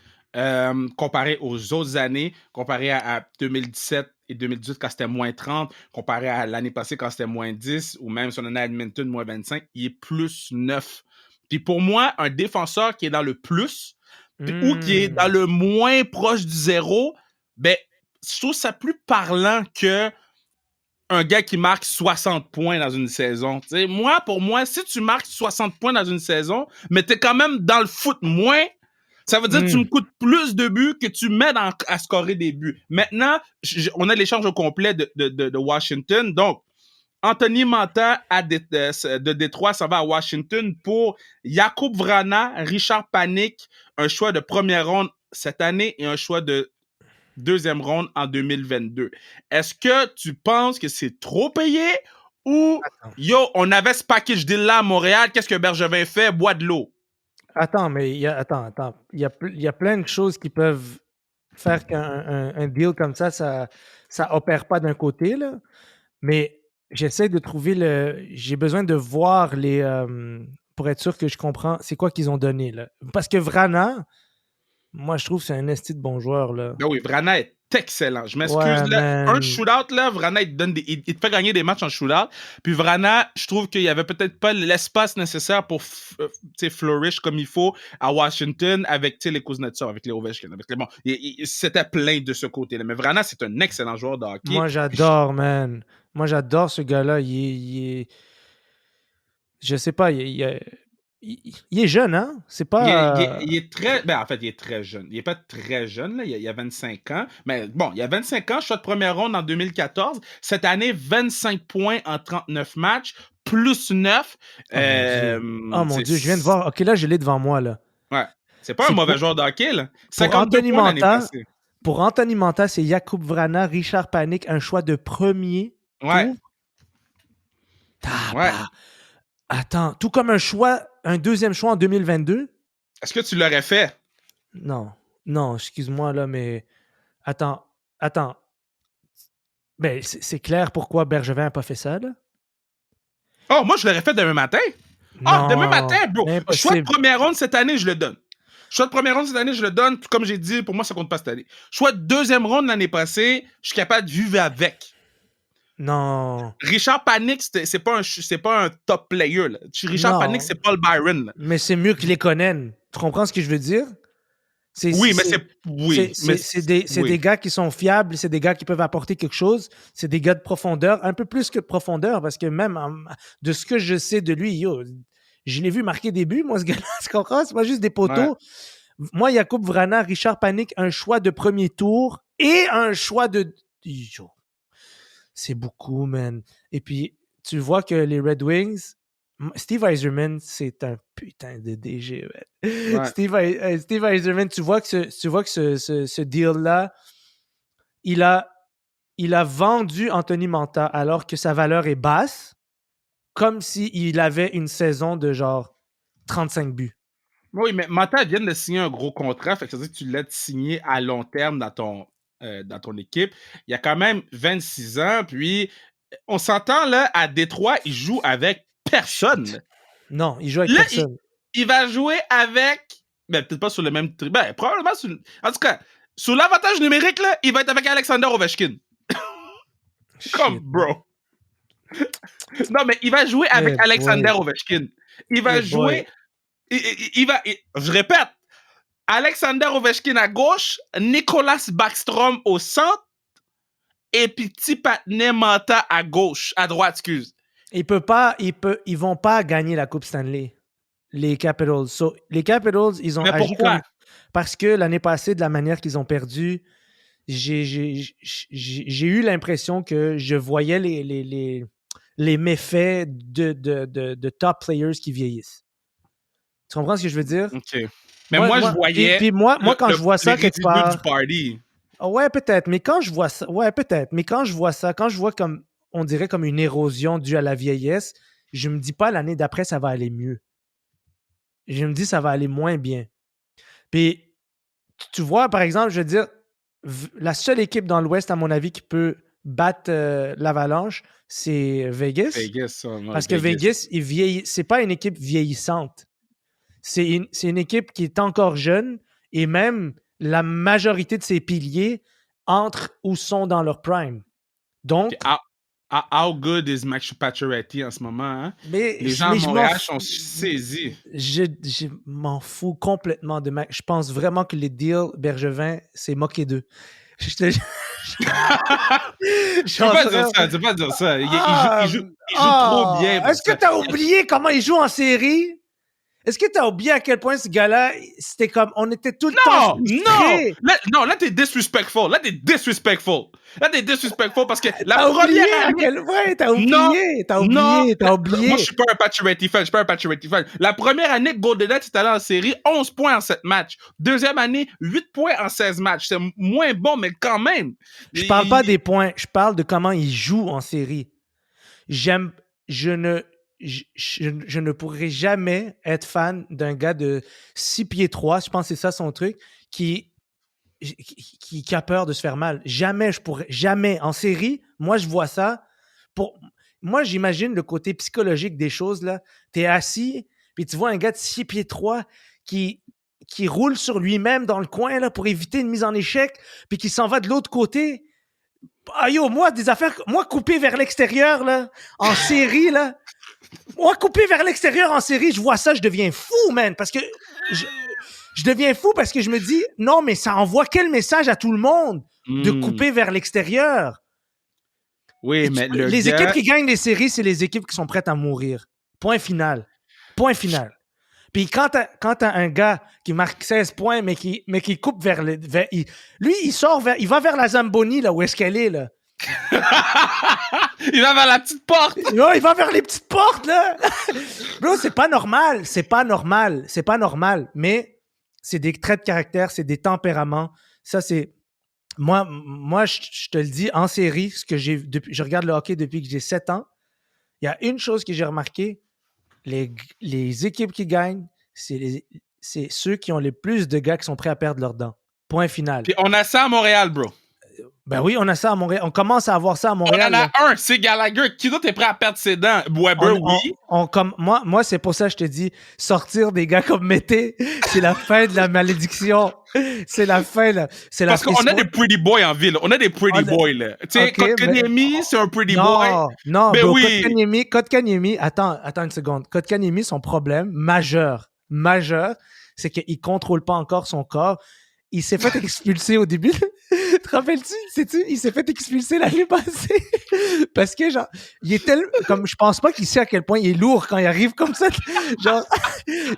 comparé aux autres années, comparé à 2017 et 2018 quand c'était moins 30, comparé à l'année passée quand c'était moins 10, ou même son année à Edmonton, moins 25, il est plus 9. Puis pour moi, un défenseur qui est dans le plus, ou qui est dans le moins proche du zéro, ben, je trouve ça plus parlant que un gars qui marque 60 points dans une saison. T'sais, pour moi, si tu marques 60 points dans une saison, mais t'es quand même dans le foot moins, ça veut dire que tu me coûtes plus de buts que tu m'aides à scorer des buts. Maintenant, on a l'échange au complet de Washington. Donc, Anthony Mantha de Détroit s'en va à Washington pour Jakub Vrana, Richard Panik, un choix de première ronde cette année et un choix de deuxième ronde en 2022. Est-ce que tu penses que c'est trop payé ou on avait ce package deal-là à Montréal, qu'est-ce que Bergevin fait? Bois de l'eau. Attends, mais il y a plein de choses qui peuvent faire qu'un deal comme ça opère pas d'un côté, là. Mais j'essaie de trouver j'ai besoin de voir pour être sûr que je comprends c'est quoi qu'ils ont donné, là. Parce que Vrana, moi, je trouve que c'est un esti de bon joueur, là. Ben oui, Vrana est excellent. Je m'excuse, ouais, là. Un shootout, là, Vrana, il te fait gagner des matchs en shootout. Puis Vrana, je trouve qu'il n'y avait peut-être pas l'espace nécessaire pour flourish comme il faut à Washington avec les Kuznetsov, avec les Ovechkin. Bon, c'était plein de ce côté-là. Mais Vrana, c'est un excellent joueur de hockey. Moi, j'adore, man. Moi, j'adore ce gars-là. Je sais pas, il est jeune, hein? C'est pas... Il est très... Ben, en fait, il est très jeune. Il est pas très jeune, là. Il a 25 ans. Mais bon, il a 25 ans, choix de première ronde en 2014. Cette année, 25 points en 39 matchs, plus 9. Oh mon Dieu, je viens de voir. OK, là, je l'ai devant moi, là. Ouais. C'est pas un mauvais joueur de hockey, là. 52 points l'année passée. Pour Anthony Mantha, c'est Jakub Vrana, Richard Panik, un choix de premier tour. Ouais. Attends, tout comme un deuxième choix en 2022? Est-ce que tu l'aurais fait? Non, excuse-moi, là, mais... Attends. Ben, c'est clair pourquoi Bergevin n'a pas fait ça, là? Oh, moi, je l'aurais fait demain matin. Demain matin, bro. Choix de première ronde cette année, je le donne. Choix de première ronde cette année, je le donne. Comme j'ai dit, pour moi, ça compte pas cette année. Choix de deuxième ronde l'année passée, je suis capable de vivre avec. Non. Richard Panik, c'est pas un top player. Là. Richard Panik, c'est Paul Byron. Là. Mais c'est mieux que les Konen. Tu comprends ce que je veux dire? C'est des gars qui sont fiables, c'est des gars qui peuvent apporter quelque chose, c'est des gars de profondeur, un peu plus que de profondeur, parce que même de ce que je sais de lui, je l'ai vu marquer des buts, moi, ce gars-là, tu comprends? C'est pas juste des poteaux. Ouais. Moi, Jakub Vrana, Richard Panik, un choix de premier tour et un choix de... C'est beaucoup, man. Et puis, tu vois que les Red Wings, Steve Yzerman, c'est un putain de DG, man. Ouais. Steve Yzerman, tu vois que ce deal-là, il a vendu Anthony Mantha alors que sa valeur est basse, comme s'il avait une saison de genre 35 buts. Oui, mais Mantha vient de signer un gros contrat, fait que ça veut dire que tu l'as signé à long terme dans ton équipe. Il a quand même 26 ans, puis on s'entend, là, à Détroit, il joue avec personne. Non, il joue avec personne. Il va jouer avec... Ben, peut-être pas sur le même... Ben, probablement sur... En tout cas, Sur l'avantage numérique, là, il va être avec Alexander Ovechkin. Comme, bro. Non, mais il va jouer avec Alexander Ovechkin. Il va jouer... je répète, Alexander Ovechkin à gauche, Nicolas Backstrom au centre, et puis Tipatné Manta à gauche, à droite, excuse. Ils vont pas gagner la Coupe Stanley, les Capitals. So, les Capitals, ils ont agi comme... Parce que l'année passée, de la manière qu'ils ont perdu, j'ai eu l'impression que je voyais les méfaits de top players qui vieillissent. Tu comprends ce que je veux dire? OK. Mais moi je voyais... Puis moi quand je vois ça quelque part... du party. Ouais, peut-être. Mais quand je vois ça... Ouais, peut-être. Mais quand je vois ça, quand je vois comme... On dirait comme une érosion due à la vieillesse, je me dis pas l'année d'après, ça va aller mieux. Je me dis ça va aller moins bien. Puis, tu vois, par exemple, je veux dire, la seule équipe dans l'Ouest, à mon avis, qui peut battre l'Avalanche, c'est Vegas. Parce que Vegas, c'est pas une équipe vieillissante. C'est une équipe qui est encore jeune et même la majorité de ses piliers entrent ou sont dans leur prime. Donc... How good is Max Pacioretty en ce moment? Hein? Les gens à Montréal sont saisis. Je m'en fous complètement de Max. Je pense vraiment que les deals Bergevin, c'est moqué d'eux. Je peux pas dire ça. Il joue trop bien. Est-ce que tu as oublié comment il joue en série? Est-ce que tu as oublié à quel point ce gars-là, c'était comme, on était tout le temps frustrés? Là, t'es disrespectful. Là, t'es disrespectful parce que la première année... T'as oublié. Moi, je suis pas un Pacioretty fan. La première année que Golden Knights est allé en série, 11 points en 7 matchs. Deuxième année, 8 points en 16 matchs. C'est moins bon, mais quand même. Je parle pas des points. Je parle de comment il joue en série. Je ne pourrais jamais être fan d'un gars de 6 pieds 3, je pense que c'est ça son truc, qui a peur de se faire mal. Jamais je pourrais, jamais. En série, moi je vois ça. Moi j'imagine le côté psychologique des choses, là. T'es assis, puis tu vois un gars de 6 pieds 3 qui roule sur lui-même dans le coin là, pour éviter une mise en échec, puis qui s'en va de l'autre côté. Ah yo, moi coupé vers l'extérieur, là, en série, là. Moi, coupé vers l'extérieur en série, je vois ça, je deviens fou, man, parce que je deviens fou parce que je me dis, non, mais ça envoie quel message à tout le monde de couper vers l'extérieur? Oui, mais les équipes qui gagnent les séries, c'est les équipes qui sont prêtes à mourir. Point final. Puis quand t'as un gars qui marque 16 points, mais qui coupe vers lui, il va vers la Zamboni, là, où est-ce qu'elle est, là. Il va vers la petite porte. Non, il va vers les petites portes, là. Bro, c'est pas normal. Mais c'est des traits de caractère, c'est des tempéraments. Ça, c'est... Moi, je te le dis, en série, je regarde le hockey depuis que j'ai 7 ans. Il y a une chose que j'ai remarqué. Les équipes qui gagnent, c'est ceux qui ont le plus de gars qui sont prêts à perdre leurs dents. Point final. Puis on a ça à Montréal, bro. Ben oui, on a ça à Montréal. On commence à avoir ça à Montréal. On en a un, c'est Gallagher. Qui d'autre est prêt à perdre ses dents? Weber, oui. Moi, c'est pour ça que je te dis, sortir des gars comme Mété, c'est la fin de la malédiction. C'est la fin, là. Parce qu'on a des pretty boys en ville. On a des pretty boys, là. Tu sais, Kotkaniemi, c'est un pretty boy. Non, ben bro, oui. Kotkaniemi, attends une seconde. Kotkaniemi, son problème majeur, c'est qu'il contrôle pas encore son corps. Il s'est fait expulser au début. Te rappelles-tu? Sais-tu? Il s'est fait expulser l'année passée. Parce que, genre, il est tellement... Comme, je pense pas qu'il sait à quel point il est lourd quand il arrive comme ça. Genre,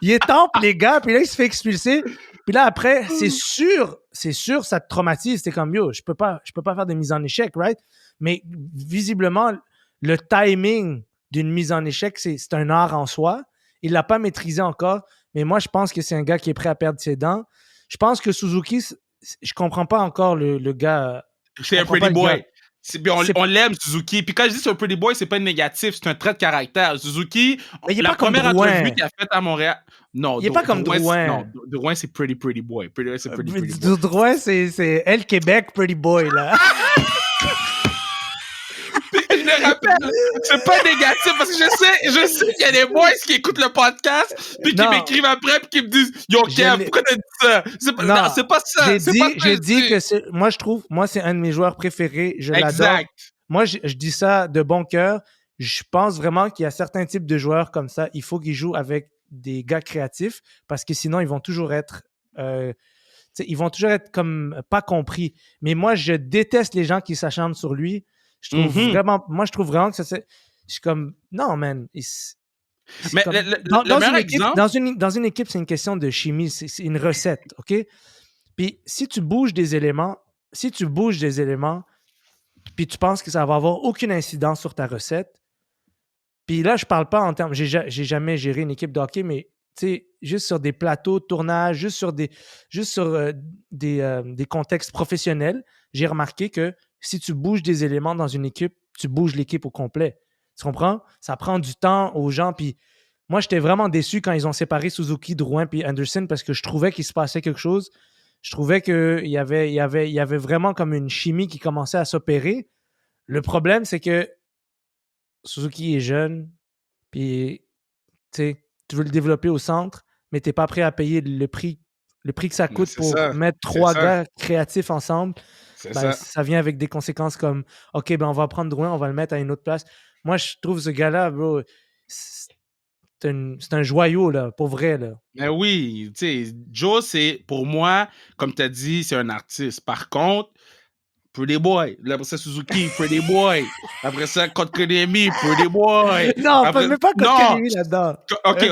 il étampe les gars, puis là, il se fait expulser. Puis là, après, c'est sûr, ça te traumatise. T'es comme, yo, je peux pas faire des mises en échec, right? Mais, visiblement, le timing d'une mise en échec, c'est un art en soi. Il l'a pas maîtrisé encore. Mais moi, je pense que c'est un gars qui est prêt à perdre ses dents. Je pense que Suzuki, je comprends pas encore le gars. C'est un pretty boy. On l'aime, Suzuki. Puis quand je dis c'est un pretty boy, c'est pas négatif, c'est un trait de caractère. Suzuki, la première entrevue qu'il a faite à Montréal. Non, il est pas comme Drouin. Non, Drouin, c'est pretty boy. Drouin, c'est El Québec pretty boy, là. le rappelle. C'est pas négatif parce que je sais qu'il y a des boys qui écoutent le podcast puis qui m'écrivent après puis qui me disent Yo Kev, pourquoi t'as dit ça? Non, c'est pas ça. J'ai dit que moi c'est un de mes joueurs préférés, je l'adore. Moi je dis ça de bon cœur. Je pense vraiment qu'il y a certains types de joueurs comme ça, il faut qu'ils jouent avec des gars créatifs parce que sinon ils vont toujours être comme pas compris. Mais moi, je déteste les gens qui s'acharnent sur lui. Je trouve vraiment que ça. Je suis comme, non, man. Mais comme, dans une équipe, c'est une question de chimie. C'est une recette, OK? Puis si tu bouges des éléments, puis tu penses que ça va avoir aucune incidence sur ta recette, puis là, je parle pas en termes... J'ai jamais géré une équipe de hockey, mais juste sur des plateaux de tournage, juste sur des contextes professionnels, j'ai remarqué que si tu bouges des éléments dans une équipe, tu bouges l'équipe au complet. Tu comprends? Ça prend du temps aux gens. Puis moi, j'étais vraiment déçu quand ils ont séparé Suzuki, Drouin puis Anderson parce que je trouvais qu'il se passait quelque chose. Je trouvais qu'il y avait vraiment comme une chimie qui commençait à s'opérer. Le problème, c'est que Suzuki est jeune, puis tu veux le développer au centre, mais tu n'es pas prêt à payer le prix que ça coûte pour mettre 3 gars créatifs ensemble. Ça vient avec des conséquences comme OK, on va prendre Drouin, on va le mettre à une autre place. Moi, je trouve ce gars-là, bro, c'est un joyau, là, pour vrai. Là. Mais oui, tu sais, Joe, pour moi, comme tu as dit, c'est un artiste. Par contre, Pretty Boy. Là, après ça, Suzuki, Pretty Boy. Après ça, Kotkaniemi, Pretty Boy. Non, mais pas Kotkaniemi là-dedans. OK.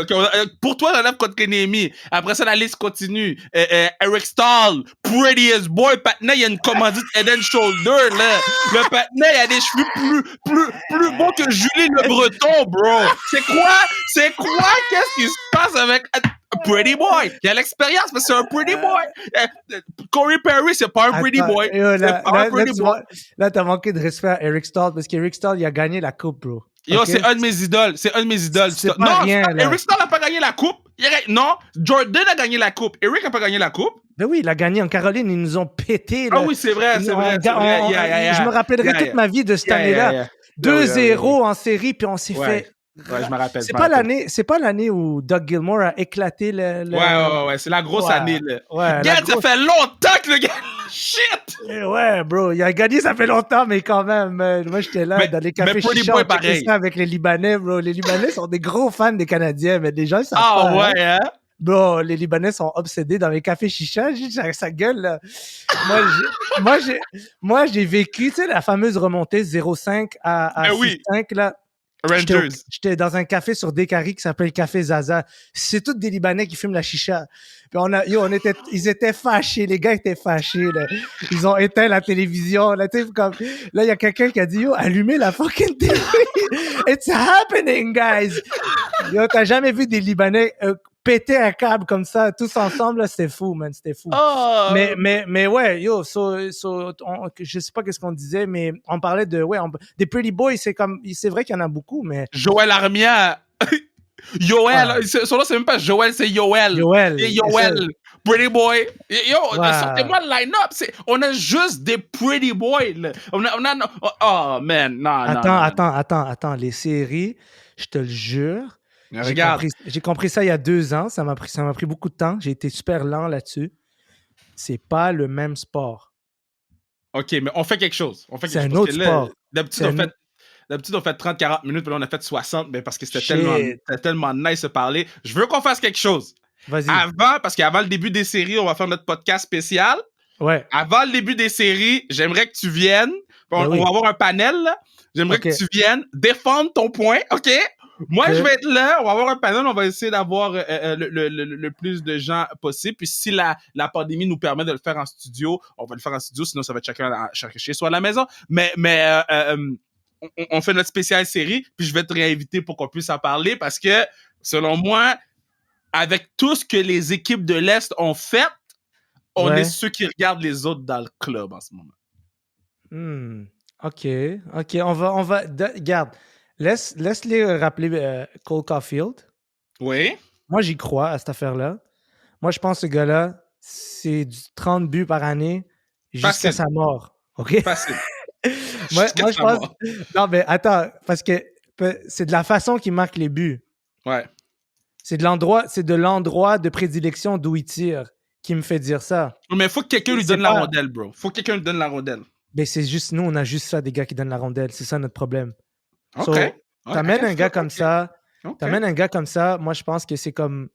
Pour toi, on enlève Kotkaniemi. Après ça, la liste continue. Eric Stahl, Prettiest Boy. Patna, il y a une commandite Head and Shoulder, là. Le Patna, il a des cheveux plus beaux que Julie Le Breton, bro. C'est quoi? Qu'est-ce qui se passe avec... Pretty Boy. Il a l'expérience, mais c'est un pretty boy. Corey Perry, c'est pas un pretty boy. Là, t'as manqué de respect à Eric Stahl parce qu'Eric Stahl, il a gagné la coupe, bro. Yo, c'est un de mes idoles. C'est pas rien, Eric Stahl n'a pas gagné la coupe. Non, Jordan a gagné la coupe. Eric n'a pas gagné la coupe. Ben oui, il a gagné en Caroline. Ils nous ont pété. Là. Ah oui, c'est vrai. Je me rappellerai toute ma vie de cette année-là. 2-0 en série, puis on s'est fait... Ouais, je me rappelle. C'est pas l'année où Doug Gilmour a éclaté le... Ouais, c'est la grosse année, là. Ça fait longtemps que le gars... Shit! Ouais, bro, il a gagné, ça fait longtemps, mais quand même, moi, j'étais là dans les cafés chichas avec les Libanais, bro. Les Libanais sont des gros fans des Canadiens, mais les gens, ils savent pas. Ah ouais, hein? Bro, les Libanais sont obsédés dans les cafés chicha. Ça gueule, là. Moi, j'ai vécu, tu sais, la fameuse remontée 0,5 à 6,5, là. Rangers. J'étais dans un café sur Décarie qui s'appelle Café Zaza. C'est tous des Libanais qui fument la chicha. Puis ils étaient fâchés. Les gars étaient fâchés, là. Ils ont éteint la télévision, là. Tu sais, comme, là, il y a quelqu'un qui a dit, yo, allumez la fucking télé. It's happening, guys. Yo, t'as jamais vu des Libanais péter un câble comme ça, tous ensemble, là, c'était fou, man, c'était fou. Oh. Mais ouais, yo, je sais pas qu'est-ce qu'on disait, mais on parlait des Pretty Boys, c'est vrai qu'il y en a beaucoup, mais... Joël Armia, Yoel, son nom c'est même pas Joël, c'est Yoel. Yoel, Pretty Boy. Yo, sortez-moi le line-up, on a juste des Pretty Boys, là. Oh, man, non. Attends, les séries, je te le jure... J'ai compris ça il y a 2 ans. Ça m'a pris beaucoup de temps. J'ai été super lent là-dessus. C'est pas le même sport. OK, mais on fait quelque chose. C'est un autre sport. D'habitude, on fait 30-40 minutes, puis là, on a fait 60, mais parce que c'était tellement nice de parler. Je veux qu'on fasse quelque chose. Vas-y. Parce qu'avant le début des séries, on va faire notre podcast spécial. Ouais. Avant le début des séries, j'aimerais que tu viennes. On va avoir un panel, là. J'aimerais que tu viennes défendre ton point, OK? Moi, je vais être là, on va avoir un panel, on va essayer d'avoir le plus de gens possible. Puis si la pandémie nous permet de le faire en studio, on va le faire en studio, sinon ça va être chacun chez soi à la maison. Mais on fait notre spéciale série, puis je vais te réinviter pour qu'on puisse en parler parce que, selon moi, avec tout ce que les équipes de l'Est ont fait, on est ceux qui regardent les autres dans le club en ce moment. OK, on va garde. Laisse-les rappeler Cole Caulfield. Oui. Moi, j'y crois à cette affaire-là. Moi, je pense que ce gars-là, c'est du 30 buts par année jusqu'à sa mort. OK? Facile. Moi, Jusqu'à je pense. savoir. Non, mais attends, parce que c'est de la façon qu'il marque les buts. Ouais. C'est de l'endroit de prédilection d'où il tire qui me fait dire ça. Mais faut que quelqu'un lui C'est donne la pas- rondelle, bro. Faut que quelqu'un lui donne la rondelle. Mais c'est juste, nous, on a juste ça, des gars qui donnent la rondelle. C'est ça notre problème. OK. So, Ouais, t'amènes un gars comme OK. ça, OK. moi, je pense que c'est comme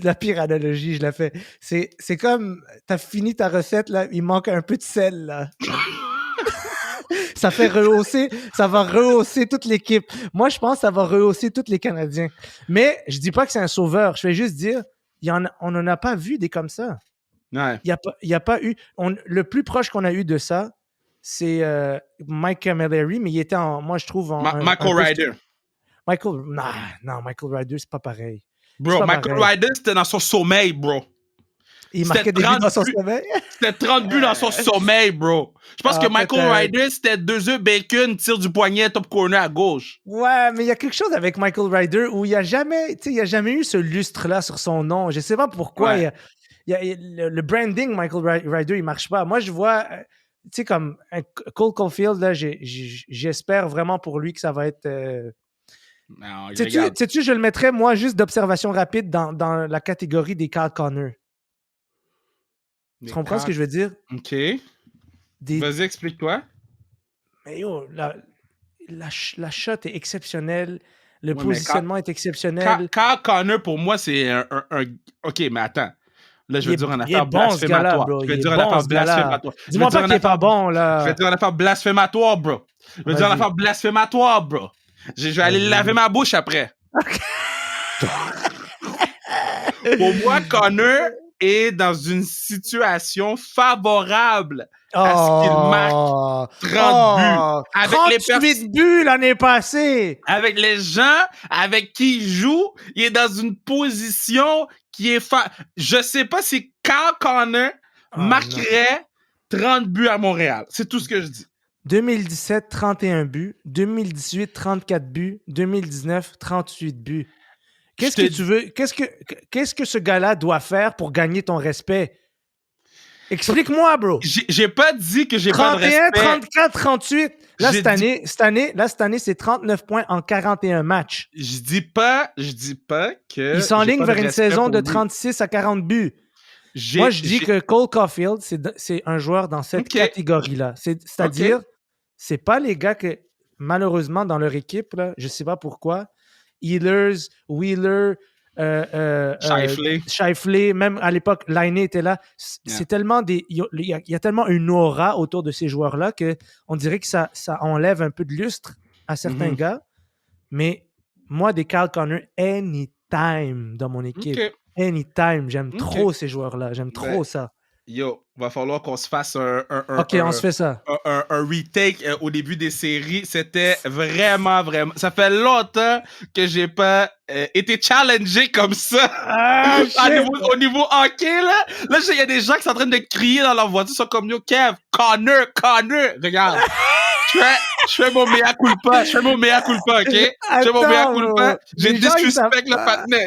la pire analogie, je la fais. C'est comme, t'as fini ta recette, là, il manque un peu de sel, là. Ça va rehausser toute l'équipe. Moi, je pense que ça va rehausser tous les Canadiens. Mais je dis pas que c'est un sauveur. Je vais juste dire, on n'en a pas vu des comme ça. Ouais. Il y a pas eu... le plus proche qu'on a eu de ça, c'est Mike Camilleri, mais il était moi, je trouve... Michael Ryder. Michael Ryder, c'est pas pareil. Bro, pas Michael pareil. Ryder, c'était dans son sommeil, bro. Il marquait des buts dans son sommeil. C'était 30 buts dans son sommeil, bro. Je pense que Michael peut-être. Ryder, c'était 2 œufs bacon, tir du poignet, top corner à gauche. Ouais, mais il y a quelque chose avec Michael Ryder où il n'y a jamais eu ce lustre-là sur son nom. Je sais pas pourquoi. Ouais. Le branding Michael Ryder, il marche pas. Moi, je vois, tu sais, comme Cole Caulfield, là, j'espère vraiment pour lui que ça va être... Non, Sais-tu, je le mettrais, moi, juste d'observation rapide dans la catégorie des Kyle Connor. Tu comprends ce que je veux dire? OK. Vas-y, explique-toi. Mais yo, la shot est exceptionnelle. Le positionnement est exceptionnel. Kyle Connor, pour moi, c'est un... OK, mais attends. Là, je vais dire une affaire blasphématoire. Je vais dire une affaire blasphématoire. Dis-moi pas qu'il est pas bon, là. Je vais dire une affaire blasphématoire, bro. Je vais dire une affaire blasphématoire, bro. Je vais aller laver ma bouche après. Pour moi, Connor est dans une situation favorable à ce qu'il marque 30 buts. Avec 38 buts l'année passée. Avec les gens avec qui il joue, il est dans une position qui est... Je sais pas si Kyle Connor marquerait 30 buts à Montréal. C'est tout ce que je dis. 2017, 31 buts. 2018, 34 buts. 2019, 38 buts. Qu'est-ce que tu veux? Qu'est-ce que ce gars-là doit faire pour gagner ton respect? Explique-moi, bro. J'ai pas dit que j'ai pas de respect. 31, 34, 38. Là, cette année, c'est 39 points en 41 matchs. Je dis pas que... Il s'enligne vers une saison de 36 à 40 buts. Moi, je dis que Cole Caulfield, c'est un joueur dans cette catégorie-là. C'est-à-dire, c'est pas les gars que, malheureusement, dans leur équipe, là, je sais pas pourquoi, Ehlers, Wheeler, Scheifele, même à l'époque, Laine était là. C'est tellement il y a tellement une aura autour de ces joueurs-là qu'on dirait que ça enlève un peu de lustre à certains gars. Mais moi, des Kyle Connor, anytime dans mon équipe. Anytime. J'aime trop ces joueurs-là. J'aime trop ça. Yo, va falloir qu'on se fasse on se fait ça. Un retake au début des séries. C'était vraiment... Ça fait longtemps que j'ai pas été challengé comme ça. Au niveau hockey, là. Là, il y a des gens qui sont en train de crier dans leur voiture. Ils sont comme, yo, Kev, Connor. Regarde. Je fais mon mea culpa. OK? Je fais mon mea culpa. J'ai disrespect le patinet.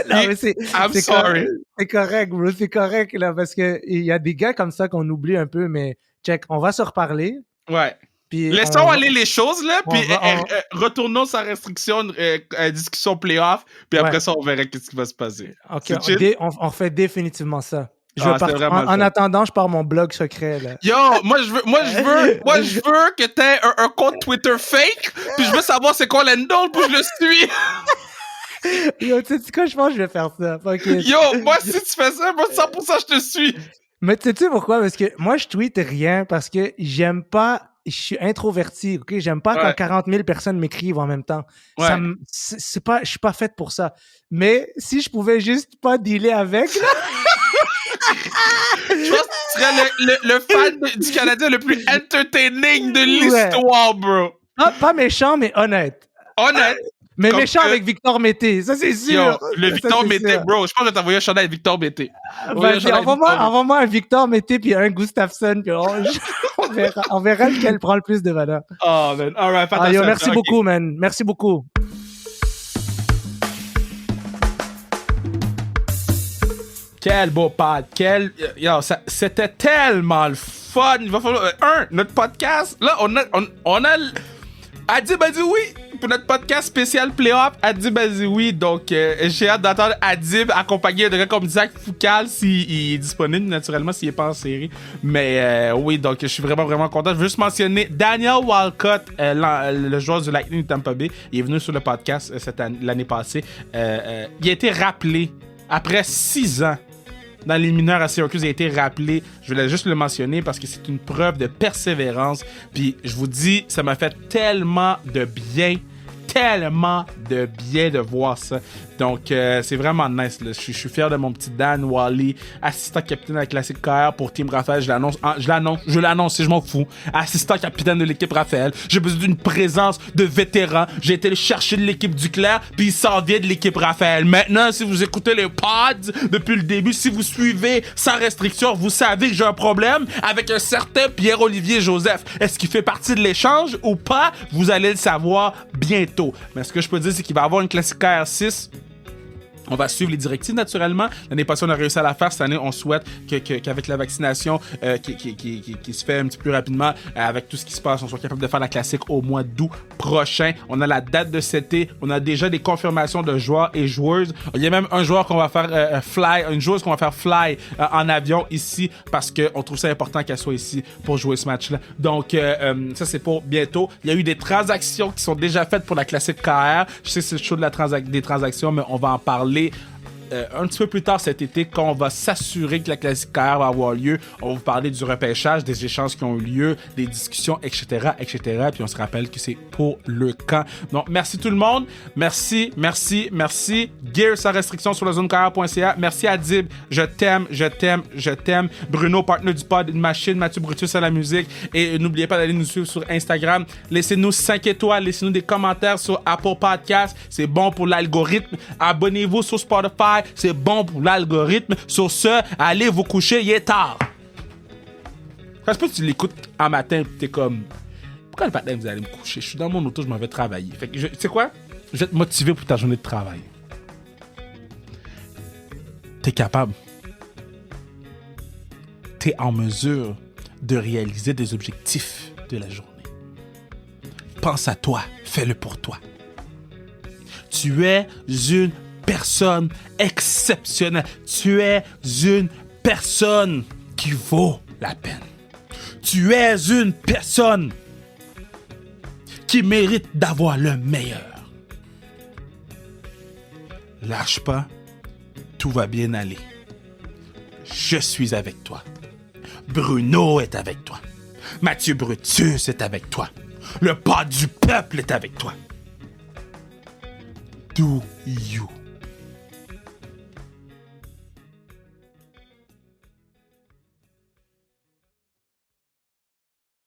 Non, mais I'm sorry. C'est correct, bro. C'est correct, là, parce qu'il y a des gars comme ça qu'on oublie un peu, mais check, on va se reparler. Ouais. Laissons aller les choses, là, puis retournons sa restriction, discussion playoff, puis après ça, on verra qu'est-ce qui va se passer. OK, on refait définitivement ça. En attendant, je pars mon blog secret, là. Yo, moi, je veux que t'aies un compte Twitter fake, puis je veux savoir c'est quoi l'handle, puis je le suis. Yo, tu sais quoi, je pense que je vais faire ça. Yo, moi, si tu fais ça, moi, 100% je te suis. Mais tu sais pourquoi? Parce que moi, je tweete rien parce que j'aime pas... Je suis introverti, OK? J'aime pas quand 40 000 personnes m'écrivent en même temps. Ouais. Je suis pas faite pour ça. Mais si je pouvais juste pas dealer avec... Là... Je pense que tu serais le fan du Canadien le plus entertaining de l'histoire, bro. Pas méchant, mais honnête. Mais comme méchant avec Victor Mété, ça c'est sûr. Yo, Victor Mété, bro. Je pense que t'as envoyé un chandail avec Victor Mété. Envoie-moi un Victor Mété puis un Gustafsson, puis on verra lequel prend le plus de valeur. Oh, man. All right, merci beaucoup, man. Merci beaucoup. Quel beau pod. C'était tellement le fun. Il va falloir... notre podcast. Là, on a Adib a dit oui pour notre podcast spécial Playoff. Adib a dit oui. Donc, j'ai hâte d'entendre Adib accompagné de gars comme Zach Foucal s'il est disponible, naturellement, s'il n'est pas en série. Mais oui, donc je suis vraiment, vraiment content. Je veux juste mentionner Daniel Walcott, le joueur du Lightning de Tampa Bay. Il est venu sur le podcast l'année passée. Il a été rappelé après 6 ans. Dans les mineurs à Syracuse, il a été rappelé. Je voulais juste le mentionner parce que c'est une preuve de persévérance. Puis je vous dis, ça m'a fait tellement de bien de voir ça. Donc, c'est vraiment nice. Là. Je suis fier de mon petit Dan Wally, assistant capitaine de la Classique KR pour Team Raphaël. Je l'annonce, si je m'en fous. Assistant capitaine de l'équipe Raphaël. J'ai besoin d'une présence de vétéran. J'ai été le chercher de l'équipe Duclair, puis il s'en vient de l'équipe Raphaël. Maintenant, si vous écoutez les pods depuis le début, si vous suivez sans restriction, vous savez que j'ai un problème avec un certain Pierre-Olivier Joseph. Est-ce qu'il fait partie de l'échange ou pas? Vous allez le savoir bientôt. Mais ce que je peux dire, c'est qu'il va y avoir une Classique KR6. On va suivre les directives, naturellement. L'année passée, on a réussi à la faire. Cette année, on souhaite qu'avec la vaccination qui se fait un petit peu plus rapidement, avec tout ce qui se passe, on soit capable de faire la classique au mois d'août prochain. On a la date de cet été. On a déjà des confirmations de joueurs et joueuses. Il y a même un joueur qu'on va faire une joueuse qu'on va faire fly en avion ici parce qu'on trouve ça important qu'elle soit ici pour jouer ce match-là. Donc, ça, c'est pour bientôt. Il y a eu des transactions qui sont déjà faites pour la classique KR. Je sais que c'est le show des transactions, mais on va en parler un petit peu plus tard cet été quand on va s'assurer que la Classique KR va avoir lieu. On va vous parler du repêchage, des échanges qui ont eu lieu, des discussions, etc. Puis on se rappelle que c'est pour le camp. Donc, merci tout le monde. Merci. Gear sans restriction sur lezonekr.ca. Merci Adib. Je t'aime. Bruno, partenaire du pod, une machine. Mathieu Brutus à la musique. Et n'oubliez pas d'aller nous suivre sur Instagram. Laissez-nous 5 étoiles. Laissez-nous des commentaires sur Apple Podcasts. C'est bon pour l'algorithme. Abonnez-vous sur Spotify. C'est bon pour l'algorithme. Sur ce, allez vous coucher, il est tard. Quand tu l'écoutes un matin et t'es comme, pourquoi le matin vous allez me coucher? Je suis dans mon auto, je m'en vais travailler. Fait que tu sais quoi? Je vais te motiver pour ta journée de travail. T'es capable. T'es en mesure de réaliser des objectifs de la journée. Pense à toi, fais-le pour toi. Tu es une personne exceptionnelle. Tu es une personne qui vaut la peine. Tu es une personne qui mérite d'avoir le meilleur. Lâche pas, tout va bien aller. Je suis avec toi. Bruno est avec toi. Mathieu Brutus est avec toi. Le pas du peuple est avec toi. Do you.